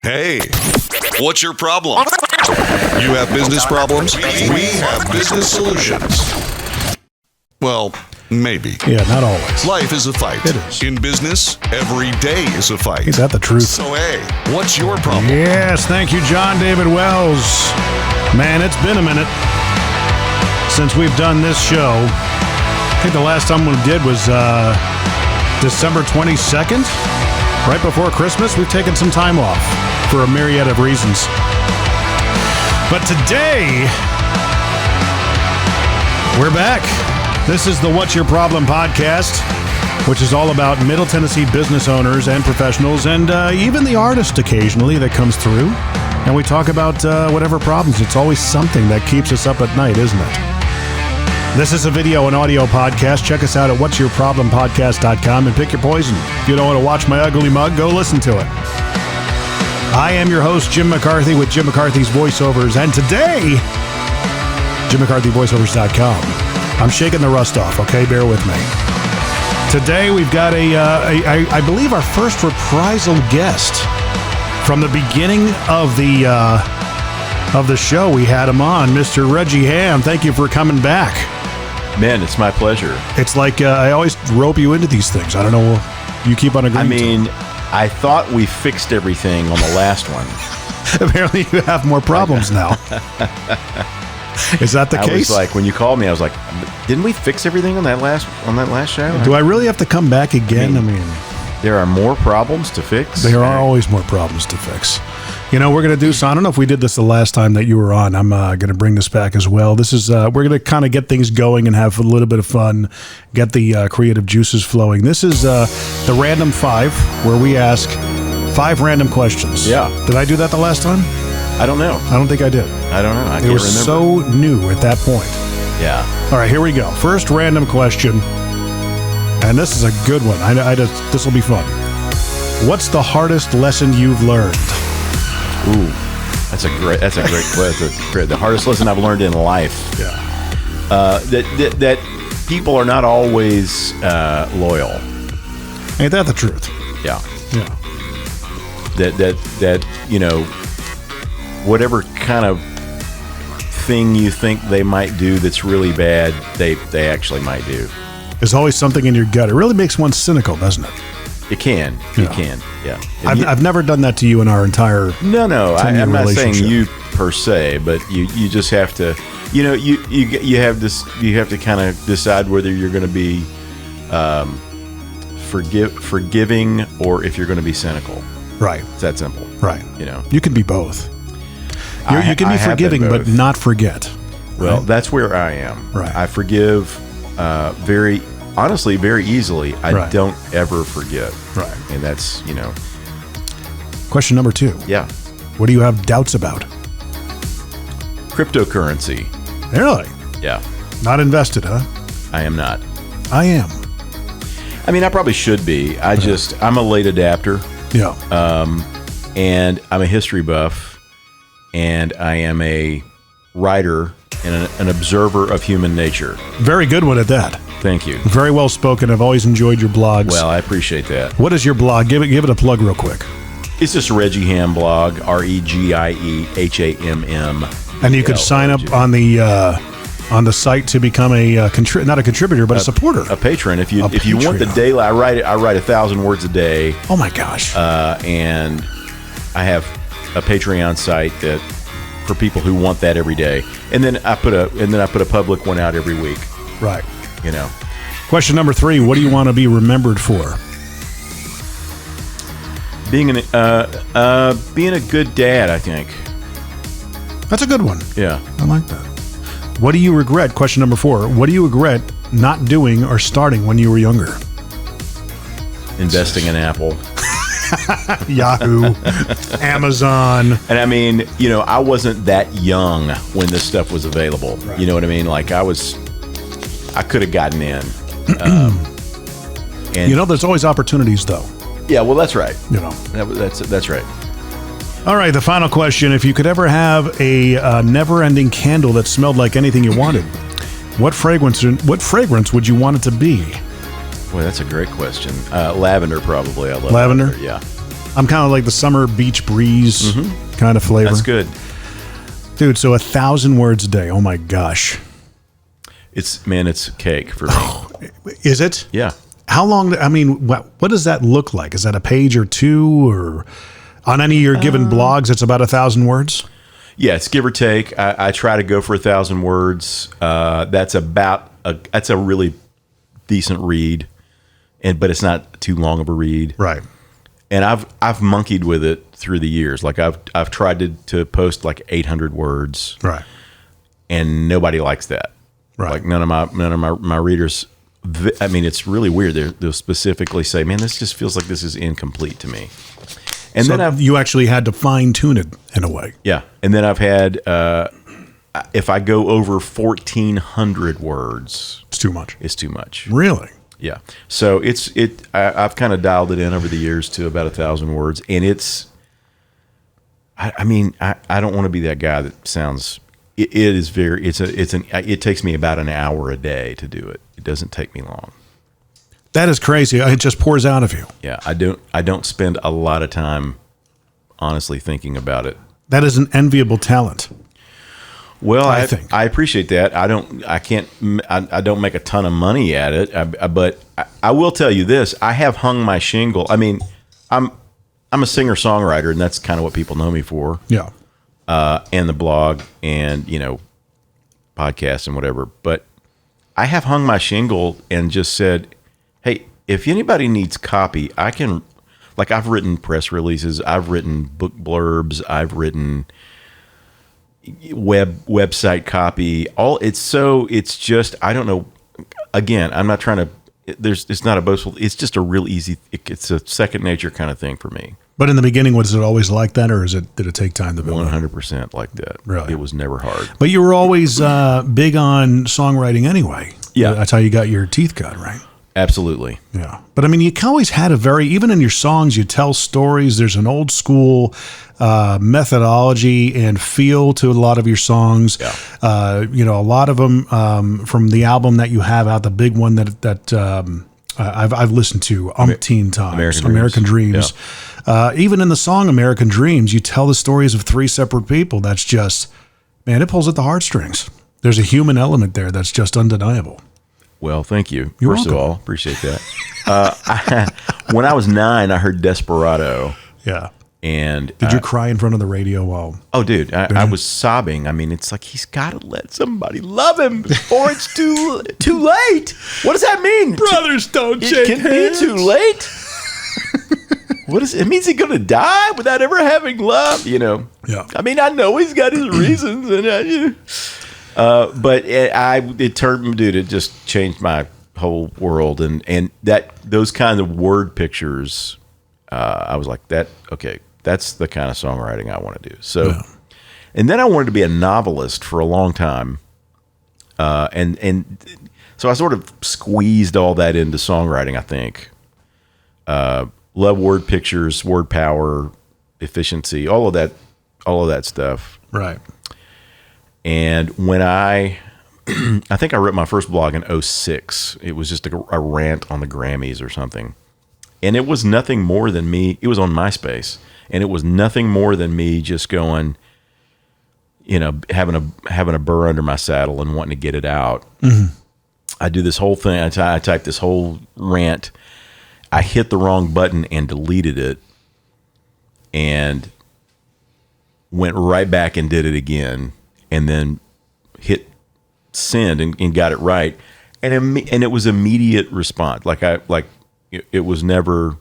Hey, what's your problem? You have business problems? We have business solutions. Well, maybe. Yeah, not always. Life is a fight. It is. In business, every day is a fight. Is that the truth? So, hey, what's your problem? Yes, thank you, John David Wells. Man, it's been a minute since we've done this show. I think the last time we did was December 22nd, right before Christmas. We've taken some time off for a myriad of reasons. But today, we're back. This is the What's Your Problem podcast, which is all about Middle Tennessee business owners and professionals, and even the artist occasionally that comes through. And we talk about whatever problems. It's always something that keeps us up at night, isn't it? This is a video and audio podcast. Check us out at whatsyourproblempodcast.com and pick your poison. If you don't want to watch my ugly mug, go listen to it. I am your host, Jim McCarthy, with Jim McCarthy's Voiceovers. And today, JimMcCarthyVoiceovers.com. I'm shaking the rust off, okay? Bear with me. Today, we've got I believe our first reprisal guest. From the beginning of the show, we had him on, Mr. Regie Hamm. Thank you for coming back. Man, it's my pleasure. It's like I always rope you into these things. I don't know. You keep on agreeing. I mean, I thought we fixed everything on the last one. Apparently, you have more problems now. Is that the case? I was like, when you called me, I was like, didn't we fix everything on that last show? Do I really have to come back again? I mean, there are more problems to fix. There are always more problems to fix. You know, we're going to do so. I don't know if we did this the last time that you were on. I'm going to bring this back as well. This is we're going to kind of get things going and have a little bit of fun, get the creative juices flowing. This is the Random 5, where we ask 5 random questions. Yeah. Did I do that the last time? I don't know. I don't think I did. I don't know. I can't remember. It was so new at that point. Yeah. All right, here we go. First random question, and this is a good one. This will be fun. What's the hardest lesson you've learned? Ooh, that's a great question. The hardest lesson I've learned in life. Yeah. That people are not always loyal. Ain't that the truth? Yeah. Yeah. That you know, whatever kind of thing you think they might do that's really bad, they actually might do. There's always something in your gut. It really makes one cynical, doesn't it? It can. Yeah. It can. Yeah. I've never done that to you in our entire No. I'm not saying relationship. you per se, but you just have to. You know, you have this. You have to kind of decide whether you're going to be forgiving or if you're going to be cynical. Right. It's that simple. Right. You know, you can be both. You can be forgiving, but not forget. Well, right? that's where I am. Right. I forgive very easily. I don't ever forget. Right. And that's, you know. Question number 2. Yeah. What do you have doubts about? Cryptocurrency. Really? Yeah. Not invested, huh? I am not. I am. I mean, I probably should be. I'm a late adapter. Yeah. And I'm a history buff, and I am a writer and an observer of human nature. Very good one at that. Thank you. Very well spoken. I've always enjoyed your blogs. Well, I appreciate that. What is your blog? Give it a plug real quick. It's just Regie Hamm blog, RegieHamm. And you could sign up on the site to become a not a contributor, but a supporter, a patron. If you want the daily, I write 1,000 words a day. Oh my gosh! And I have a Patreon site that for people who want that every day, and then I put a public one out every week. Right. You know. Question number 3: what do you want to be remembered for? Being a good dad, I think. That's a good one. Yeah. I like that. What do you regret? Question number 4. What do you regret not doing or starting when you were younger? Investing in Apple. Yahoo. Amazon. And I mean, you know, I wasn't that young when this stuff was available. Right. You know what I mean? Like I could have gotten in. And you know, there's always opportunities though. Yeah, well, that's right. You know, that's right. All right, the final question. If you could ever have a never-ending candle that smelled like anything you wanted, what fragrance would you want it to be? Boy, that's a great question. Lavender, probably. I love lavender. Yeah. I'm kind of like the summer beach breeze kind of flavor. That's good. Dude, so 1,000 words a day. Oh my gosh. It's cake for me. Is it? Yeah. How long, I mean, what does that look like? Is that a page or two, or on any of your given blogs, it's about 1,000 words? Yeah, it's give or take. I try to go for 1,000 words. That's a really decent read, but it's not too long of a read. Right. And I've monkeyed with it through the years. Like I've tried to post like 800 words. Right. And nobody likes that. Right. Like none of my readers. I mean, it's really weird. They'll specifically say, "Man, this just feels like this is incomplete to me." And so then you actually had to fine tune it in a way. Yeah. And then I've had if I go over 1,400 words, It's too much. it's too much. Really? Yeah. So I've kind of dialed it in over the years to about 1,000 words, and I mean, I don't want to be that guy that sounds. It takes me about an hour a day to do it. It doesn't take me long. That is crazy. It just pours out of you. Yeah, I don't spend a lot of time honestly thinking about it. That is an enviable talent. Well, I think. I appreciate that. I don't make a ton of money at it, but I will tell you this: I have hung my shingle. I mean, I'm a singer songwriter, and that's kind of what people know me for. Yeah. And the blog, and podcasts and whatever. But I have hung my shingle and just said, "Hey, if anybody needs copy, I can." Like I've written press releases, I've written book blurbs, I've written website copy. It's just, I don't know. Again, I'm not trying to. It's not a boastful. It's just a real easy. It's a second nature kind of thing for me. But in the beginning, was it always like that, or did it take time to build? 100% like that. Really? It was never hard. But you were always big on songwriting anyway. Yeah. That's how you got your teeth cut, right? Absolutely. Yeah. But I mean, you always had even in your songs, you tell stories. There's an old school methodology and feel to a lot of your songs. Yeah. A lot of them from the album that you have out, the big one that I've listened to umpteen times, American Dreams. Yeah. Even in the song American Dreams, you tell the stories of three separate people. That's just, man, it pulls at the heartstrings. There's a human element there that's just undeniable. Well, thank you. You're First welcome. of all, appreciate that. When I was 9, I heard Desperado. Yeah. And did you cry in front of the radio? While oh, dude, I was sobbing. I mean, it's like he's got to let somebody love him before it's too late. What does that mean? Brothers don't It can be too late. What is it? Means he's gonna die without ever having love. Yeah. I mean, I know he's got his reasons, and but it just changed my whole world, and those kind of word pictures. I was like that. Okay, that's the kind of songwriting I want to do. So, yeah. And then I wanted to be a novelist for a long time, and so I sort of squeezed all that into songwriting. I think. Love word pictures, word power, efficiency, all of that stuff. Right. And when I think I wrote my first blog in 2006. It was just a rant on the Grammys or something. And it was nothing more than me. It was on MySpace. And it was nothing more than me just going, having a burr under my saddle and wanting to get it out. Mm-hmm. I do this whole thing. I type this whole rant. I hit the wrong button and deleted it, and went right back and did it again, and then hit send and got it right, and it was immediate response. It was never,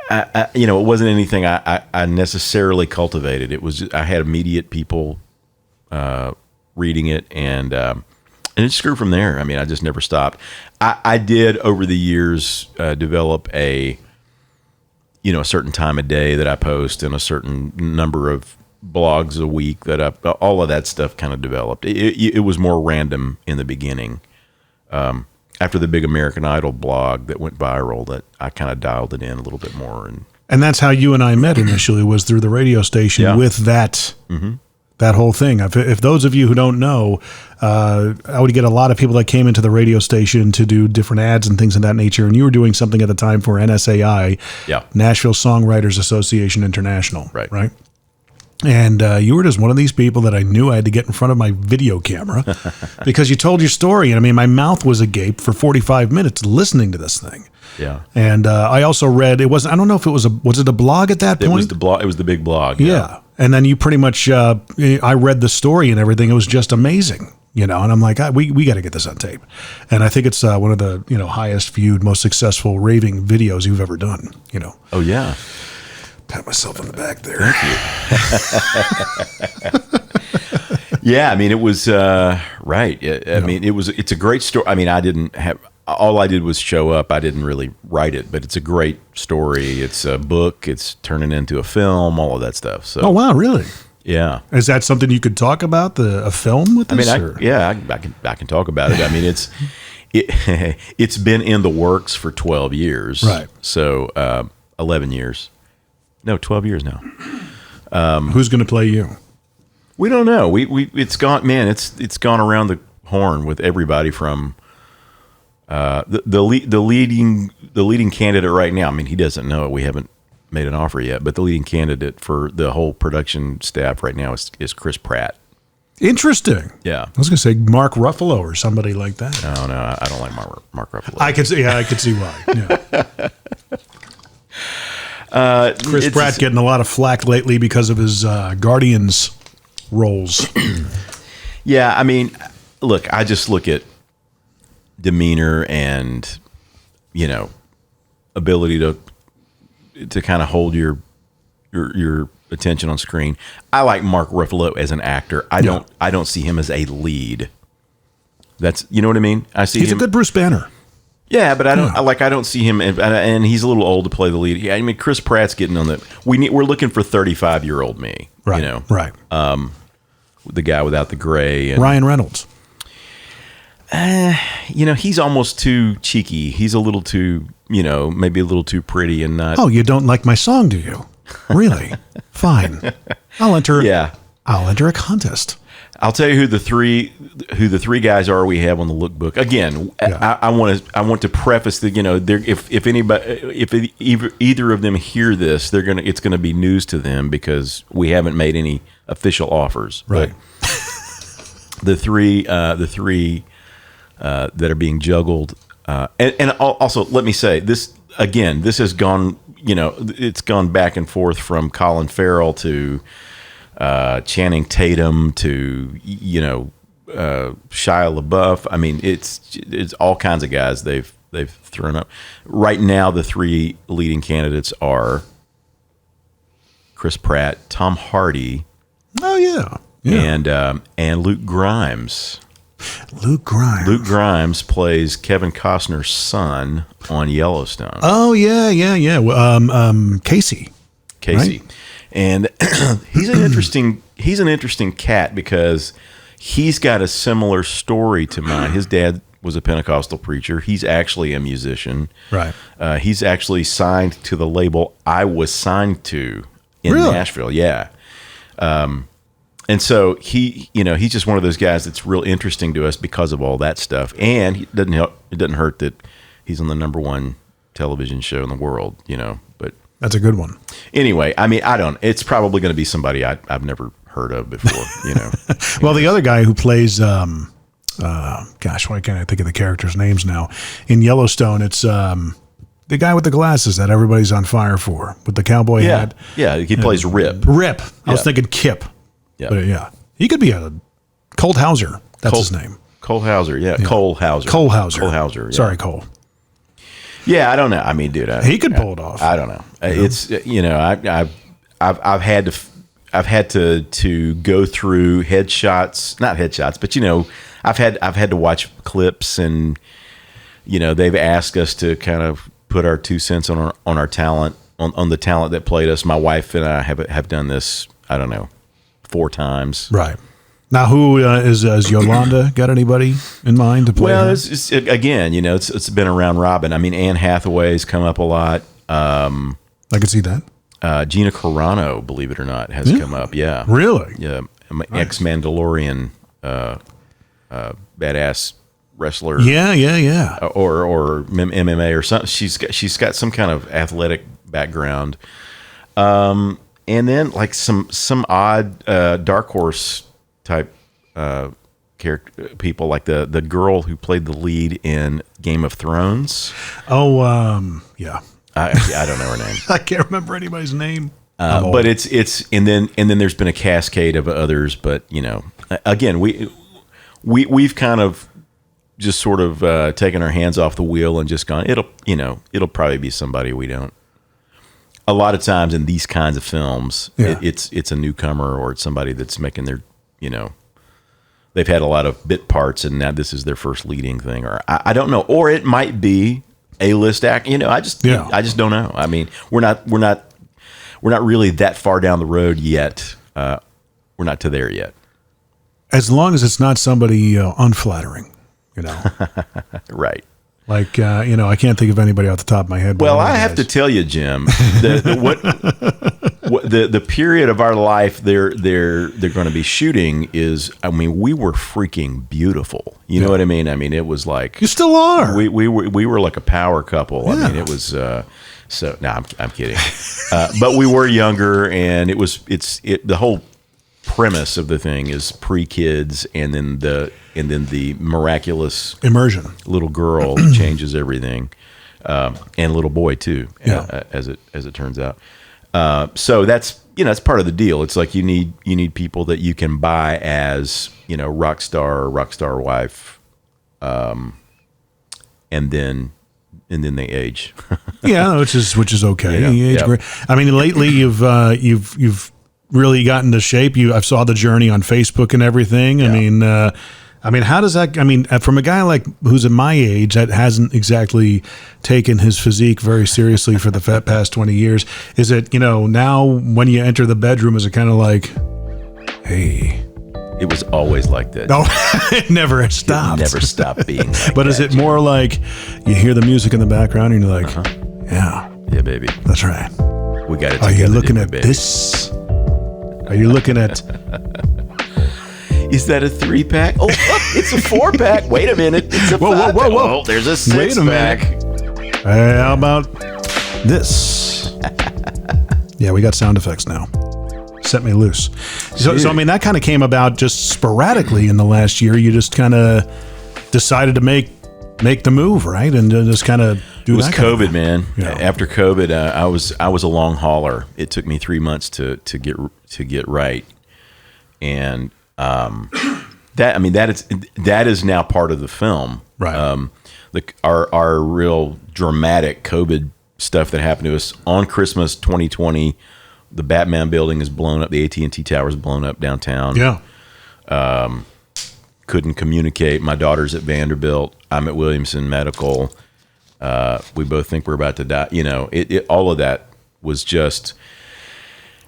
it wasn't anything I necessarily cultivated. It was I had immediate people reading it, and it just grew from there. I mean, I just never stopped. I did over the years develop a certain time of day that I post and a certain number of blogs a week that all of that stuff kind of developed. It was more random in the beginning. After the big American Idol blog that went viral, that I kind of dialed it in a little bit more. And that's how you and I met initially, was through the radio station with that that whole thing. If those of you who don't know, I would get a lot of people that came into the radio station to do different ads and things of that nature. And you were doing something at the time for NSAI, Nashville Songwriters Association International. Right. And you were just one of these people that I knew I had to get in front of my video camera because you told your story. And I mean, my mouth was agape for 45 minutes listening to this thing. Yeah. And I also read, I don't know if it was it a blog at that point? It was the blog. It was the big blog. Yeah. And then you pretty much, I read the story and everything. It was just amazing, and I'm like, we got to get this on tape. And I think it's one of the, highest viewed, most successful raving videos you've ever done, Oh, yeah. Pat myself on the back there. Thank you. Yeah. I mean, it was, right. I mean, it's a great story. I mean, all I did was show up. I didn't really write it, but it's a great story. It's a book. It's turning into a film, all of that stuff. So. Oh, wow. Really? Yeah. Is that something you could talk about, a film with this? I can talk about it. I mean, it's been in the works for 12 years. Right. So 11 years. No, 12 years now. Who's going to play you? We don't know. It's gone, man. It's gone around the horn with everybody from the leading candidate right now. I mean, he doesn't know it. We haven't made an offer yet, but the leading candidate for the whole production staff right now is Chris Pratt. Interesting. Yeah. I was going to say Mark Ruffalo or somebody like that. No, I don't like Mark Ruffalo. I could see why. Yeah. Chris Pratt getting a lot of flack lately because of his Guardians roles. Yeah, I mean, look, I just look at demeanor and ability to kind of hold your attention on screen. I like Mark Ruffalo as an actor. I don't see him as a lead. That's, you know what I mean? He's a good Bruce Banner. Yeah, but I don't see him, and he's a little old to play the lead. Yeah, I mean, Chris Pratt's getting on the. We're looking for 35-year-old me. Right. Right. The guy without the gray. And, Ryan Reynolds. He's almost too cheeky. He's a little too, maybe a little too pretty and not. Oh, you don't like my song, do you? Really? Fine. I'll enter a contest. I'll tell you who the three guys are we have on the lookbook. Again, I want to preface that if either of them hear this, it's gonna be news to them because we haven't made any official offers. Right. But the three that are being juggled, and also let me say this again. This has gone. It's gone back and forth from Colin Farrell to Channing Tatum to Shia LaBeouf. I mean, it's all kinds of guys they've thrown up. Right now, the three leading candidates are Chris Pratt, Tom Hardy. Oh yeah. And Luke Grimes. Luke Grimes plays Kevin Costner's son on Yellowstone. Oh yeah. Casey. Right? And he's an interesting cat because he's got a similar story to mine. His dad was a Pentecostal preacher. He's actually a musician. Right. He's actually signed to the label I was signed to in Nashville. Yeah. And so he's just one of those guys that's real interesting to us because of all that stuff. And it doesn't hurt that he's on the number 1 television show in the world, but that's a good one. Anyway, I mean, it's probably going to be somebody I've never heard of before, Well, the other guy who plays, why can't I think of the characters' names now? In Yellowstone, it's the guy with the glasses that everybody's on fire for, with the cowboy hat. Yeah, he plays Rip. I was thinking Kip. Yeah. But he could be a Colt Hauser. That's his name. Cole Hauser, yeah. Cole Hauser. Yeah. Sorry, Cole. Yeah, I don't know. I mean, dude, he could pull it off. I don't know. It's I've had to go through not headshots, but I've had to watch clips, and they've asked us to kind of put our 2 cents on our talent, on the talent that played us. My wife and I have done this. I don't know, 4 times. Right. Now, who is Yolanda? Got anybody in mind to play? Well, it's been around Robin. I mean, Anne Hathaway's come up a lot. I could see that. Gina Carano, believe it or not, has come up. Yeah. Really? Yeah. ex-Mandalorian badass wrestler. Yeah. Or MMA or something. She's got some kind of athletic background. And then like some odd Dark Horse type character people, like the girl who played the lead in Game of Thrones. Yeah. I don't know her name. I can't remember anybody's name. But it's and then there's been a cascade of others. But again, we've kind of just sort of taken our hands off the wheel and just gone. It'll probably be somebody we don't. A lot of times in these kinds of films, it's a newcomer or it's somebody that's making their they've had a lot of bit parts and now this is their first leading thing, or I don't know, or it might be A-list act. I just don't know. I mean, we're not really that far down the road yet. We're not to there yet. As long as it's not somebody unflattering, Right. Like, I can't think of anybody off the top of my head. Well, I have to tell you, Jim, the period of our life they're going to be shooting is, we were freaking beautiful. You know what I mean? I mean, it was like you still are. We were like a power couple. Yeah. I mean, it was so. No, I'm kidding. But we were younger, and the whole premise of the thing is pre-kids, and then the miraculous immersion little girl changes everything, and little boy too, as it turns out. So that's it's part of the deal. It's like you need people that you can buy as rock star wife, and then they age. Yeah, which is okay. You age great. I mean, lately you've really got into shape. I saw the journey on Facebook and everything. Yeah. I mean, how does that? I mean, from a guy like who's at my age that hasn't exactly taken his physique very seriously for the past 20 years, is it now when you enter the bedroom, is it kind of like, hey? It was always like that. No, it never stopped. It never stopped being. Like but is it more like you hear the music in the background and you're like, yeah, baby, that's right. We got it. Are you looking at this? Are you looking at? Is that a 3-pack? Oh, it's a 4-pack. Wait a minute. It's a 5-pack. Whoa. Oh, there's a 6-pack. How about this? Yeah, we got sound effects now. Set me loose. So I mean, that kind of came about just sporadically in the last year. You just kind of decided to make the move, right? And just kind of do that. It was COVID, man. Yeah. After COVID, I was a long hauler. It took me 3 months to get right, and that is now part of the film, right? Our real dramatic COVID stuff that happened to us on Christmas 2020. The Batman building is blown up. The AT&T tower is blown up downtown. Yeah. Couldn't communicate. My daughter's at Vanderbilt. I'm at Williamson Medical. We both think we're about to die. All of that was just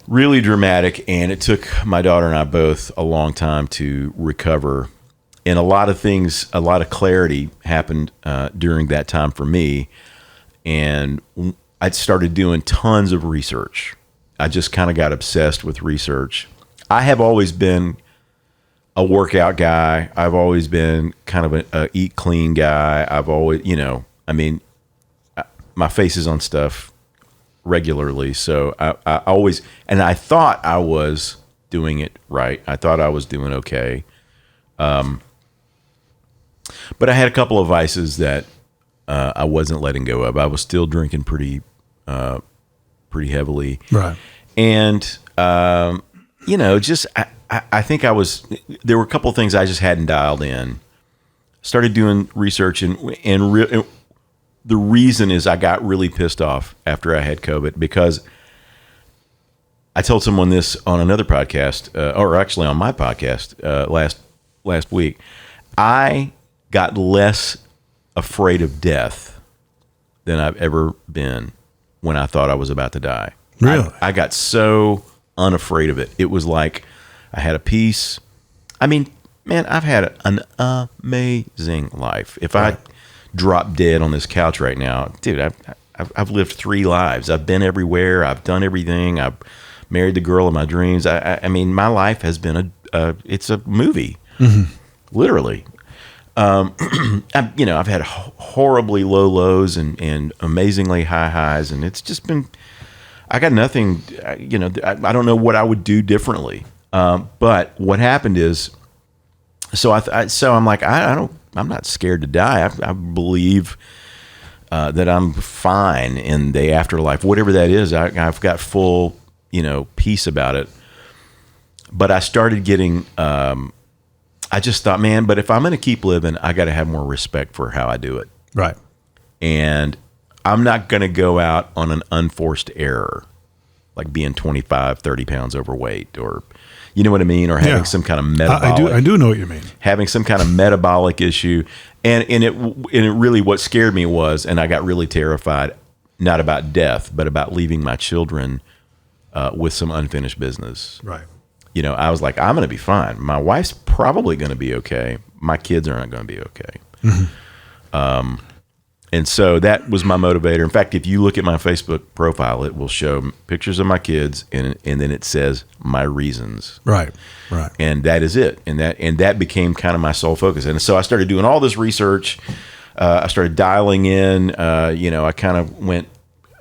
really dramatic, and it took my daughter and I both a long time to recover. And a lot of clarity happened during that time for me. And I started doing tons of research. I just kind of got obsessed with research. I have always been a workout guy. I've always been kind of a eat clean guy. I've always, my face is on stuff regularly. So I always, and I thought I was doing it right. I thought I was doing okay. But I had a couple of vices that I wasn't letting go of. I was still drinking pretty heavily. Right. And, I think there were a couple of things I just hadn't dialed in. Started doing research and the reason is I got really pissed off after I had COVID because I told someone this on another podcast, or actually on my podcast last week. I got less afraid of death than I've ever been when I thought I was about to die. Really? I got so unafraid of it. It was like I had a peace. I mean, man, I've had an amazing life. If I drop dead on this couch right now, dude, I've lived 3 lives. I've been everywhere. I've done everything. I've married the girl of my dreams. I mean, my life has been it's a movie, literally. I've had horribly low lows and amazingly high highs, and it's just been. I got nothing. I don't know what I would do differently. But what happened is, so I'm like, I'm not scared to die. I believe that I'm fine in the afterlife, whatever that is. I've got full, peace about it. But I started getting. I just thought, man, but if I'm going to keep living, I got to have more respect for how I do it. Right. And I'm not going to go out on an unforced error, like being 25, 30 pounds overweight, or, you know what I mean? Or having some kind of metabolic. I do know what you mean. Having some kind of metabolic issue. And it really, what scared me was, and I got really terrified, not about death, but about leaving my children with some unfinished business. Right. I was like, I'm going to be fine. My wife's probably going to be okay. My kids aren't going to be okay. Mm-hmm. And so that was my motivator. In fact, if you look at my Facebook profile, it will show pictures of my kids, and then it says my reasons. Right. And that is it. And that became kind of my sole focus. And so I started doing all this research. I started dialing in. I kind of went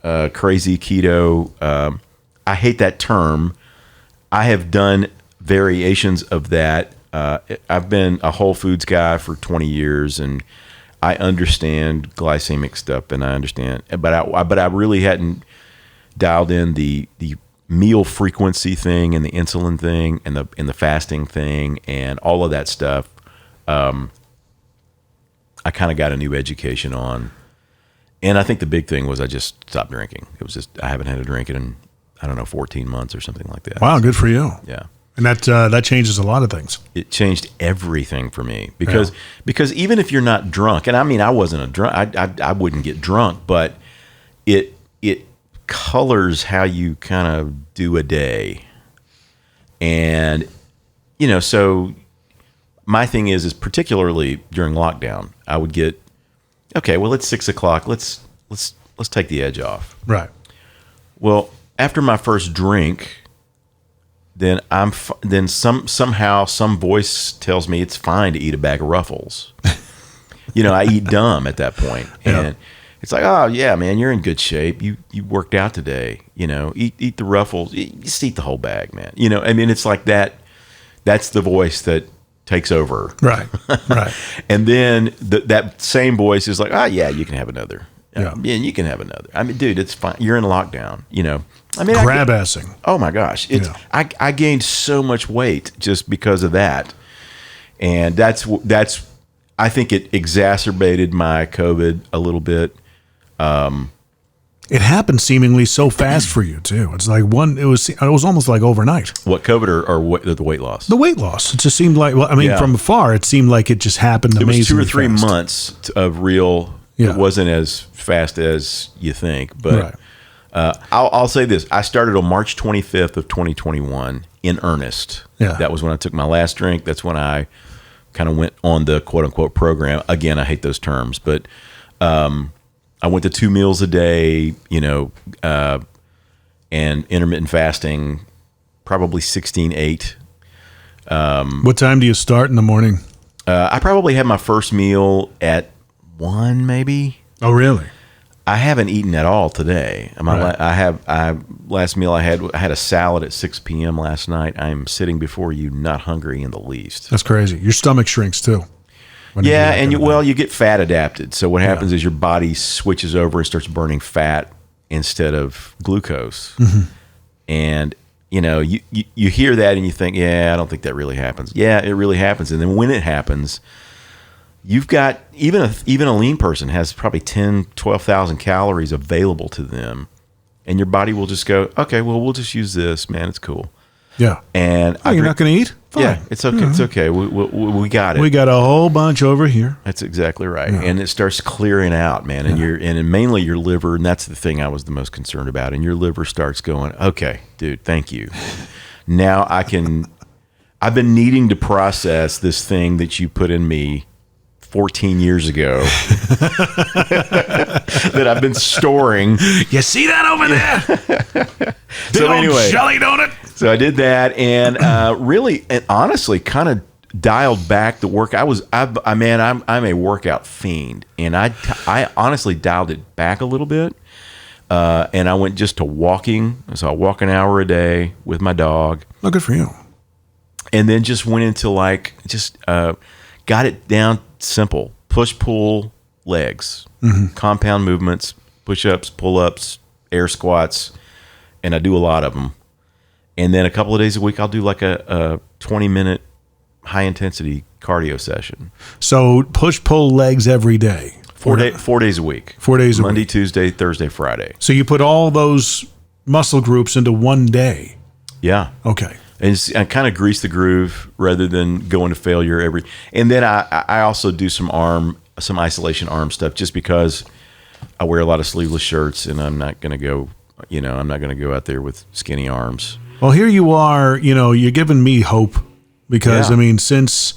crazy keto. I hate that term. I have done variations of that. I've been a Whole Foods guy for 20 years, and I understand glycemic stuff, and I understand, but I really hadn't dialed in the meal frequency thing, and the insulin thing, and the fasting thing, and all of that stuff. I kind of got a new education on, and I think the big thing was I just stopped drinking. It was just I haven't had a drink in 14 months or something like that. Wow, good for you. Yeah. And that changes a lot of things. It changed everything for me because even if you're not drunk, and I mean, I wasn't a drunk, I wouldn't get drunk, but it colors how you kind of do a day. And, so my thing is particularly during lockdown, I would get, okay, well, it's 6 o'clock. Let's take the edge off. Right. Well, after my first drink, then somehow some voice tells me it's fine to eat a bag of Ruffles. I eat dumb at that point, and it's like, oh yeah, man, you're in good shape. You worked out today. Eat the Ruffles. Just eat the whole bag, man. I mean, it's like that. That's the voice that takes over. Right. And then that same voice is like, oh yeah, you can have another. Yeah, you can have another. I mean, dude, it's fine. You're in lockdown. I mean, grab-assing. Oh my gosh, I gained so much weight just because of that, and that's I think it exacerbated my COVID a little bit. It happened seemingly so fast for you too. It's like it was almost like overnight. What, COVID or the weight loss? The weight loss. It just seemed like. Well, I mean, from afar, it seemed like it just happened. It was 2 or 3 fast. months of real. Yeah. It wasn't as fast as you think, but I'll say this. I started on March 25th of 2021 in earnest. Yeah. That was when I took my last drink. That's when I kind of went on the quote unquote program. Again, I hate those terms, but I went to 2 meals a day, and intermittent fasting, probably 16/8. What time do you start in the morning? I probably had my first meal at 1, maybe. Oh, really? I haven't eaten at all today. Last meal I had a salad at 6 p.m. last night. I'm sitting before you, not hungry in the least. That's crazy. Your stomach shrinks too. Yeah, and you get fat adapted. So what happens is your body switches over and starts burning fat instead of glucose. Mm-hmm. And you hear that and you think, yeah, I don't think that really happens. Yeah, it really happens. And then when it happens, you've got even a lean person has probably 12,000 calories available to them, and your body will just go, okay, well, we'll just use this, man. It's cool. Yeah. And you're not going to eat? Fine. Yeah, it's okay. Mm-hmm. It's okay. We got it. We got a whole bunch over here. That's exactly right. Yeah. And it starts clearing out, man. And and mainly your liver, and that's the thing I was the most concerned about. And your liver starts going, okay, dude, thank you. Now I've been needing to process this thing that you put in me 14 years ago that I've been storing. You see that over there? So anyway, jelly donut. So I did that, and really, and honestly, kind of dialed back the work. I'm a workout fiend, and I honestly dialed it back a little bit. And I went just to walking. So I walk an hour a day with my dog. Oh, good for you. And then just went into got it down simple. Push, pull, legs. Compound movements, push-ups, pull-ups, air squats. And I do a lot of them. And then a couple of days a week, I'll do like a 20-minute high-intensity cardio session. So push-pull legs every day. 4 days a week. 4 days a week. Monday, Tuesday, Thursday, Friday. So you put all those muscle groups into one day. Yeah. Okay. And I kind of grease the groove rather than going to failure every. And then I also do some isolation arm stuff just because I wear a lot of sleeveless shirts and I'm not going to go. I'm not going to go out there with skinny arms. Well, here you are. You're giving me hope because since.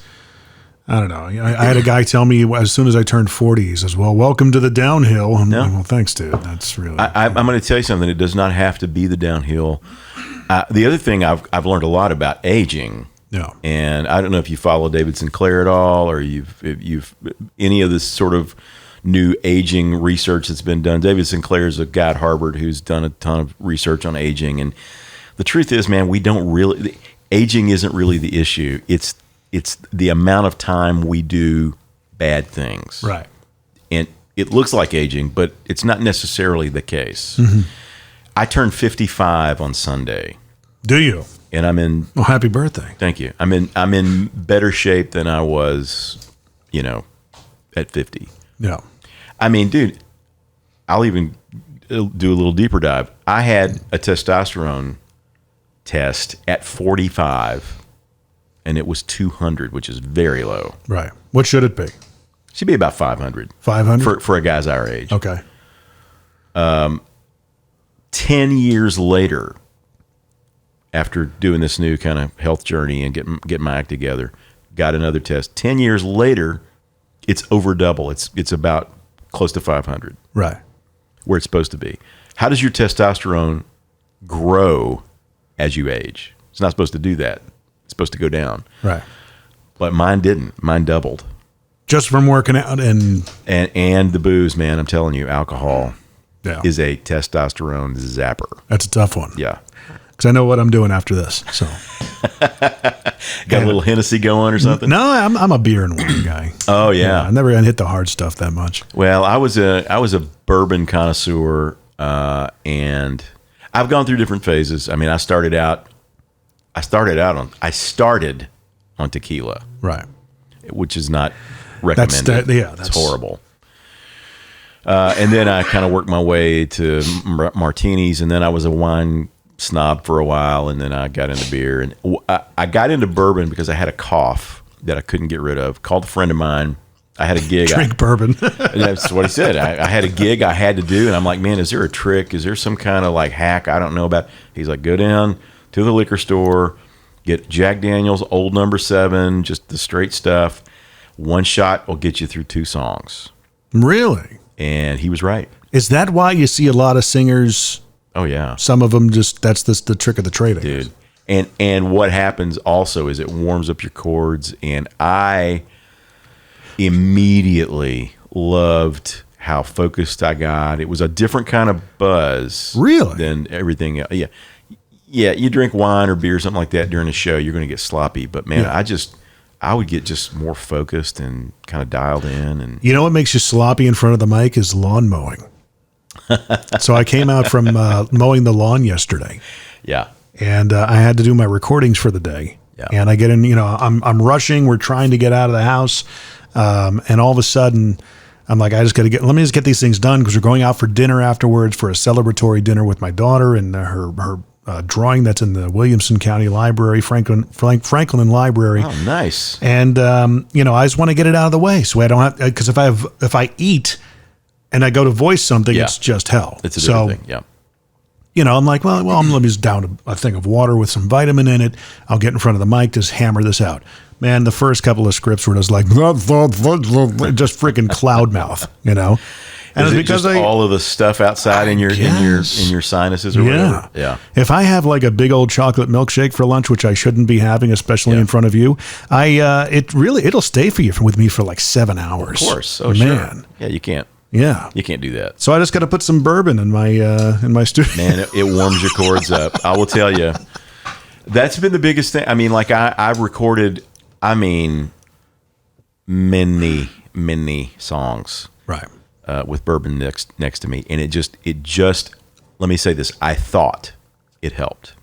I don't know. I had a guy tell me as soon as I turned 40, he says, well, welcome to the downhill. I'm like, well, thanks, dude. That's really... I'm going to tell you something. It does not have to be the downhill. The other thing I've learned a lot about aging, and I don't know if you follow David Sinclair at all, or you've any of this sort of new aging research that's been done. David Sinclair is a guy at Harvard who's done a ton of research on aging. And the truth is, man, aging isn't really the issue. It's the amount of time we do bad things. Right. And it looks like aging, but it's not necessarily the case. I turned 55 on Sunday. Do you? And I'm in... Well, happy birthday. Thank you. I'm in better shape than I was, at 50. Yeah. Dude, I'll even do a little deeper dive. I had a testosterone test at 45. And it was 200, which is very low. Right. What should it be? Should be about 500. 500? For a guy's our age. Okay. 10 years later, after doing this new kind of health journey and getting my act together, got another test. 10 years later, it's over double. It's about close to 500. Right. Where it's supposed to be. How does your testosterone grow as you age? It's not supposed to do that. Supposed to go down, right? But mine didn't. Mine doubled, just from working out and the booze. Man, I'm telling you, alcohol is a testosterone zapper. That's a tough one. Yeah, because I know what I'm doing after this. So, got a little Hennessy going or something? No, I'm a beer and wine guy. Oh yeah, I never hit the hard stuff that much. Well, I was a bourbon connoisseur, and I've gone through different phases. I started on tequila, right? Which is not recommended. That's horrible. And then I kind of worked my way to martinis, and then I was a wine snob for a while, and then I got into beer, and I got into bourbon because I had a cough that I couldn't get rid of. Called a friend of mine. I had a gig. Drink bourbon. That's what he said. I had a gig I had to do, and I'm like, man, is there a trick? Is there some kind of hack I don't know about? He's like, go down to the liquor store, get Jack Daniel's Old No. 7, just the straight stuff. One shot will get you through 2 songs. Really? And he was right. Is that why you see a lot of singers? Oh yeah. Some of them that's the trick of the trade, dude. And what happens also is it warms up your cords, and I immediately loved how focused I got. It was a different kind of buzz, really, than everything else. Yeah, you drink wine or beer or something like that during a show, you're going to get sloppy. But man, I would get just more focused and kind of dialed in. And what makes you sloppy in front of the mic is lawn mowing. So I came out from mowing the lawn yesterday. Yeah, and I had to do my recordings for the day. Yeah. And I get in. I'm rushing. We're trying to get out of the house, and all of a sudden, I'm like, let me just get these things done because we're going out for dinner afterwards for a celebratory dinner with my daughter and her drawing that's in the Williamson County Library, Franklin Library. Oh, nice. And I just want to get it out of the way so I don't have, because if I eat and I go to voice something, it's just hell. It's a different thing. Yeah. I'm like, well, let me just down a thing of water with some vitamin in it. I'll get in front of the mic, just hammer this out. Man, the first couple of scripts were just like, just freaking cloud mouth, And Is it's it because just all of the stuff outside in your sinuses or whatever? Yeah. If I have like a big old chocolate milkshake for lunch, which I shouldn't be having, especially in front of you, it'll stay with me for like 7 hours. Of course. Oh, man. Sure. Yeah, you can't. Yeah. You can't do that. So I just got to put some bourbon in my studio. Man, it warms your cords up. I will tell you. That's been the biggest thing. I mean, like I've recorded, many songs. Right. With bourbon next to me. And it just, let me say this. I thought it helped.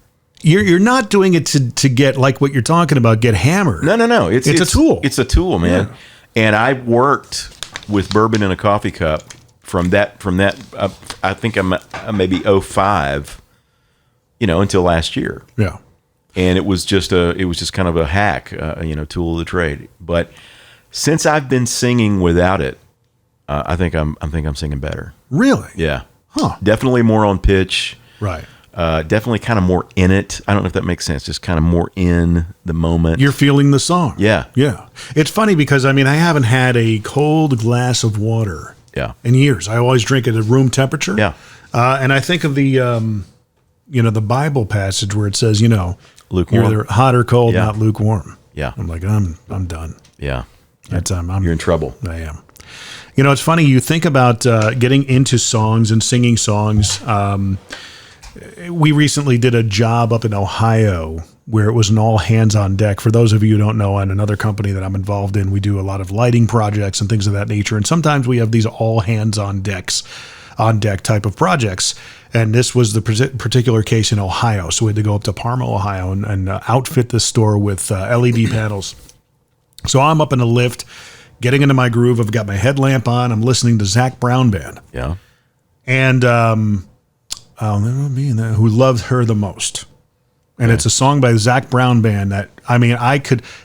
You're not doing it to get, like what you're talking about, get hammered. No. It's a tool. It's a tool, man. Yeah. And I worked with bourbon in a coffee cup from that. I think I'm maybe 05, until last year. Yeah. And it was just kind of a hack, tool of the trade. But since I've been singing without it, I think I'm singing better. Really? Yeah. Huh. Definitely more on pitch. Right. Definitely kind of more in it. I don't know if that makes sense. Just kind of more in the moment. You're feeling the song. Yeah. Yeah. It's funny because, I haven't had a cold glass of water in years. I always drink it at room temperature. Yeah. And I think of the, the Bible passage where it says, lukewarm. You're either hot or cold, not lukewarm. Yeah. I'm like, I'm done. Yeah. You're in trouble. I am. It's funny. You think about getting into songs and singing songs. We recently did a job up in Ohio where it was an all hands on deck. For those of you who don't know, on another company that I'm involved in, we do a lot of lighting projects and things of that nature. And sometimes we have these all hands on deck type of projects. And this was the particular case in Ohio. So we had to go up to Parma, Ohio and outfit this store with LED panels. So I'm up in a lift, getting into my groove. I've got my headlamp on. I'm listening to Zac Brown Band. Yeah. And Who Loved Her the Most. And it's a song by Zac Brown Band that,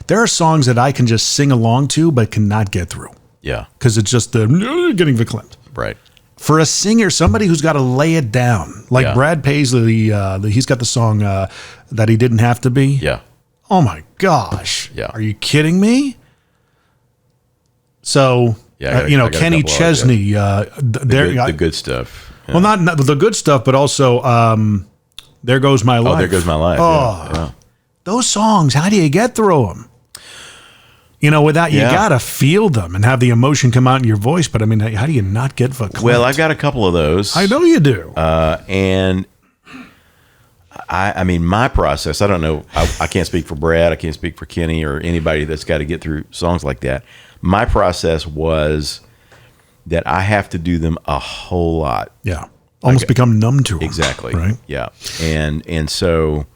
there are songs that I can just sing along to, but cannot get through. Yeah. Because it's just getting verklempt. Right. For a singer, somebody who's got to lay it down, like Brad Paisley, he's got the song That He Didn't Have to Be. Yeah. Oh my gosh. Yeah. Are you kidding me? So, Kenny Chesney, the good stuff. Yeah. Well, not the good stuff, but also There Goes My Life. Oh, There Goes My Life. Oh, yeah. Those songs, how do you get through them? Without, you got to feel them and have the emotion come out in your voice. But how do you not get verklempt? Well, I've got a couple of those. I know you do. And my process, I don't know. I can't speak for Brad. I can't speak for Kenny or anybody that's got to get through songs like that. My process was that I have to do them a whole lot. Yeah. Almost become numb to them. Exactly. Right. Yeah. And so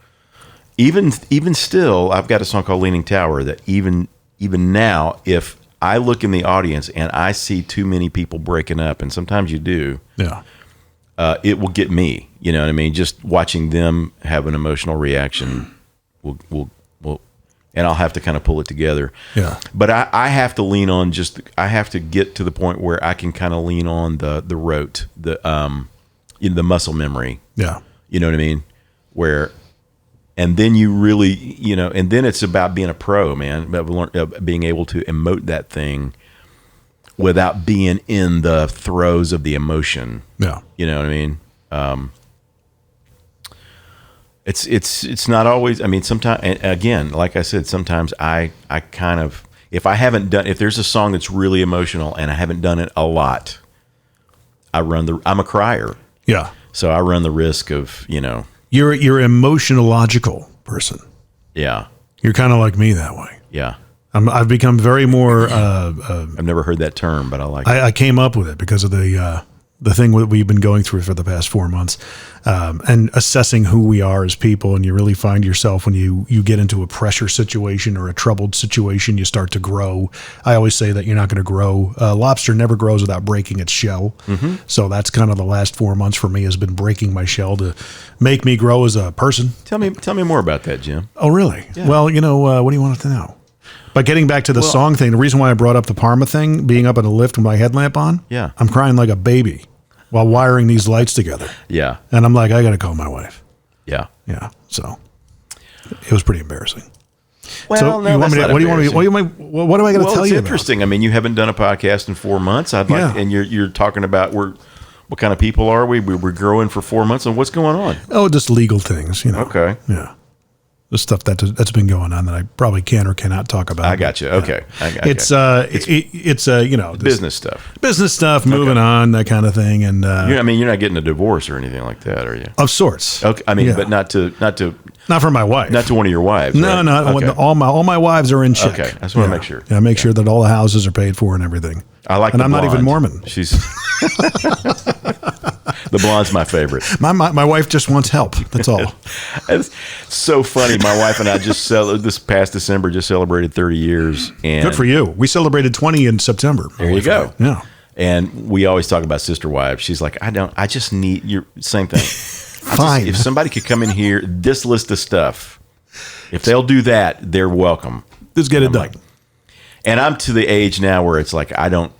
even still, I've got a song called Leaning Tower that even now, if I look in the audience and I see too many people breaking up, and sometimes you do, it will get me. You know what I mean? Just watching them have an emotional reaction will, and I'll have to kind of pull it together. Yeah. But I have to lean on I have to get to the point where I can kind of lean on the rote, the muscle memory. Yeah. You know what I mean? And then you really, and then it's about being a pro, man, being able to emote that thing without being in the throes of the emotion. Yeah. You know what I mean? It's not always, sometimes, again, like I said, sometimes I kind of, if there's a song that's really emotional and I haven't done it a lot, I'm a crier. Yeah. So I run the risk of, You're emotionological person. Yeah. You're kind of like me that way. Yeah. I've become very more. I've never heard that term, but I like it. I came up with it because of the thing that we've been going through for the past 4 months, and assessing who we are as people. And you really find yourself when you get into a pressure situation or a troubled situation, you start to grow. I always say that you're not going to grow. Lobster never grows without breaking its shell. Mm-hmm. So that's kind of the last 4 months for me, has been breaking my shell to make me grow as a person. Tell me more about that, Jim. Oh, really? Yeah. Well, what do you want to know? But getting back to the song thing, the reason why I brought up the Parma thing, being up in a lift with my headlamp on, I'm crying like a baby while wiring these lights together. Yeah. And I'm like, I got to call my wife. Yeah. Yeah. So it was pretty embarrassing. Well, no, what do I got to tell it's you interesting. about? I mean, you haven't done a podcast in 4 months. And you're talking about what kind of people are we? We're growing for 4 months, and what's going on? Oh, just legal things, Okay. Yeah. The stuff that's been going on that I probably can or cannot talk about. I got you. Okay. It's business stuff. Business stuff, moving on, that kind of thing. And You're not getting a divorce or anything like that, are you? of sorts. Okay. I mean, but not Not for my wife. to one of your wives. No, right? no. Okay. All my wives are in check. Okay. I just want to make sure. Yeah, make sure that all the houses are paid for and everything. I like. And the I'm not even blonde. Mormon. She's the blonde's my favorite. My wife just wants help. That's all. It's so funny. My wife and I this past December just celebrated 30 years. And Good for you. We celebrated 20 in September. There you go. Yeah. And we always talk about sister wives. She's like, I just need your same thing. Fine. If somebody could come in here, this list of stuff, if they'll do that, they're welcome. Just get it done. Like, and I'm to the age now where it's like, I don't,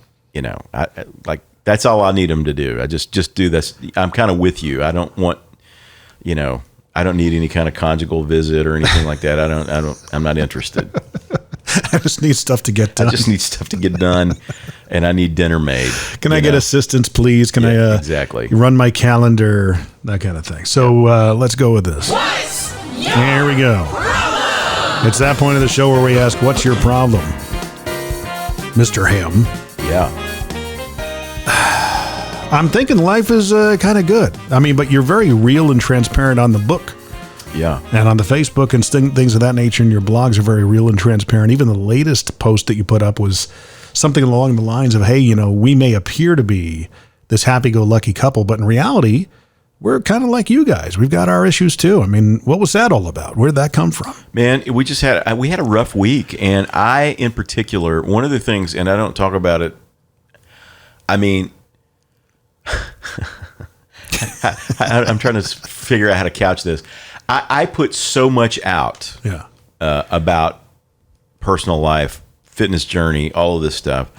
I like, that's all I need them to do. I just do this. I'm kind of with you. I don't want, I don't need any kind of conjugal visit or anything like that. I'm not interested. I just need stuff to get done. I just need stuff to get done, and I need dinner made. Can I get assistance, please? Can I exactly run my calendar, that kind of thing. So let's go with this. Here we go. It's that point of the show where we ask, what's your problem? Mr. Hamm. Yeah. I'm thinking life is kind of good. I mean, but you're very real and transparent on the book. Yeah. And on the Facebook and things of that nature, and your blogs are very real and transparent. Even the latest post that you put up was something along the lines of, hey, we may appear to be this happy-go-lucky couple, but in reality, we're kind of like you guys. We've got our issues too. I mean, what was that all about? Where did that come from? Man, we had a rough week. And I, in particular, one of the things, and I don't talk about it, I mean, I'm trying to figure out how to couch this. I put so much out about personal life, fitness journey, all of this stuff.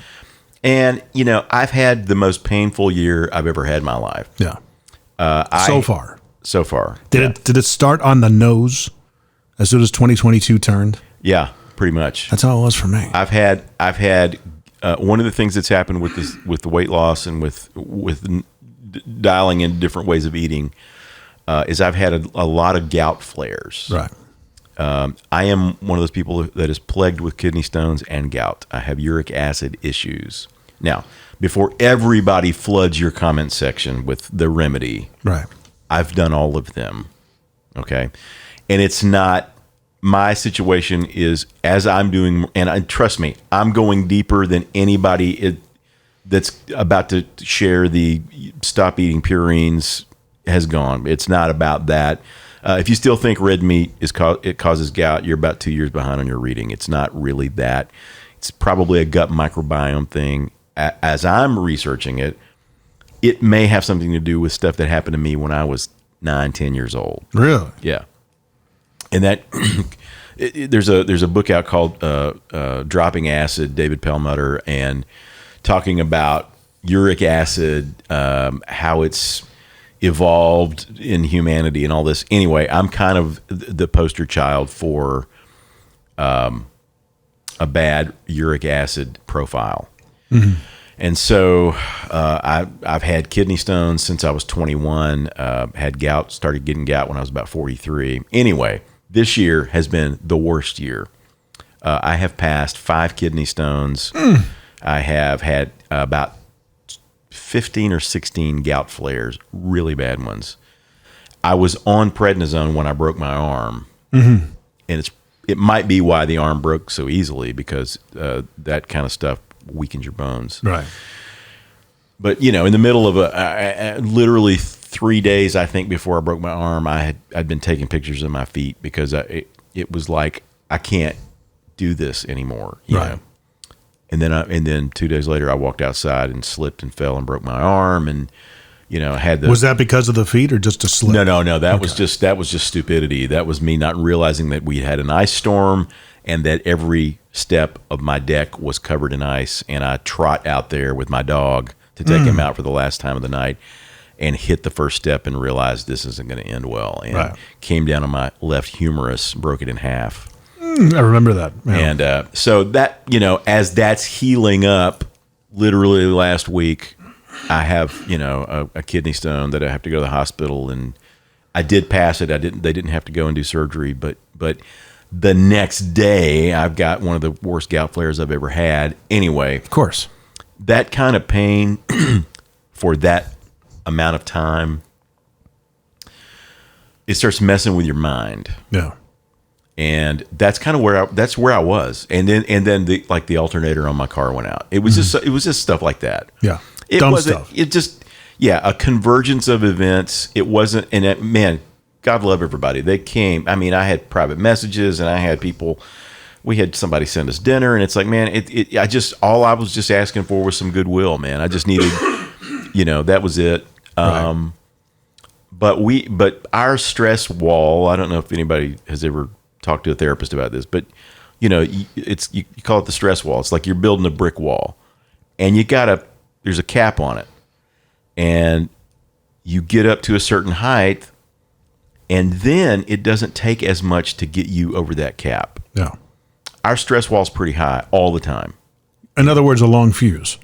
And, I've had the most painful year I've ever had in my life. Yeah. So far. Did it start on the nose as soon as 2022 turned? Yeah, pretty much. That's how it was for me. I've had one of the things that's happened with the weight loss and with dialing in different ways of eating is I've had a lot of gout flares. Right. I am one of those people that is plagued with kidney stones and gout. I have uric acid issues. Now, before everybody floods your comment section with the remedy, right, I've done all of them. Okay. And it's not, my situation is as I'm doing, and trust me, I'm going deeper than anybody that's about to share the stop eating purines has gone. It's not about that. If you still think red meat it causes gout, you're about 2 years behind on your reading. It's not really that. It's probably a gut microbiome thing. As I'm researching it, it may have something to do with stuff that happened to me when I was 9-10 years old. Really? Yeah. And that there's a book out called Dropping Acid, David Perlmutter, and talking about uric acid, how it's evolved in humanity and all this. Anyway, I'm kind of the poster child for a bad uric acid profile. Mm-hmm. And so I've had kidney stones since I was 21, had gout, started getting gout when I was about 43. Anyway, this year has been the worst year. I have passed 5 kidney stones. I have had about 15 or 16 gout flares, really bad ones. I was on prednisone when I broke my arm. Mm-hmm. And it might be why the arm broke so easily, because that kind of stuff weakens your bones. Right. But, in the middle of literally 3 days, I think, before I broke my arm, I'd been taking pictures of my feet because it was like, I can't do this anymore. You know? And then 2 days later, I walked outside and slipped and fell and broke my arm, and had the. Was that because of the feet or just a slip? No. That was just stupidity. That was me not realizing that we had an ice storm and that every step of my deck was covered in ice, and I trot out there with my dog to take him out for the last time of the night, and hit the first step and realized this isn't going to end well, and came down on my left humerus, broke it in half. I remember that. Yeah. And so that, as that's healing up, literally last week, I have, a kidney stone that I have to go to the hospital, and I did pass it. They didn't have to go and do surgery, but the next day I've got one of the worst gout flares I've ever had. Anyway, Of course. that kind of pain for that amount of time, it starts messing with your mind. Yeah. And that's kind of where I was. And then the alternator on my car went out. It was just stuff like that. Yeah. It Dumb wasn't, stuff. it just, a convergence of events. It wasn't, man, God love everybody. They came. I mean, I had private messages, and I had people, we had somebody send us dinner, and it's like, man, all I was just asking for was some goodwill, man. I just needed, that was it. Right. But our stress wall, I don't know if anybody has ever talked to a therapist about this, but you call it the stress wall. It's like you're building a brick wall, and there's a cap on it, and you get up to a certain height, and then it doesn't take as much to get you over that cap. Yeah. Our stress wall is pretty high all the time. In other words, a long fuse.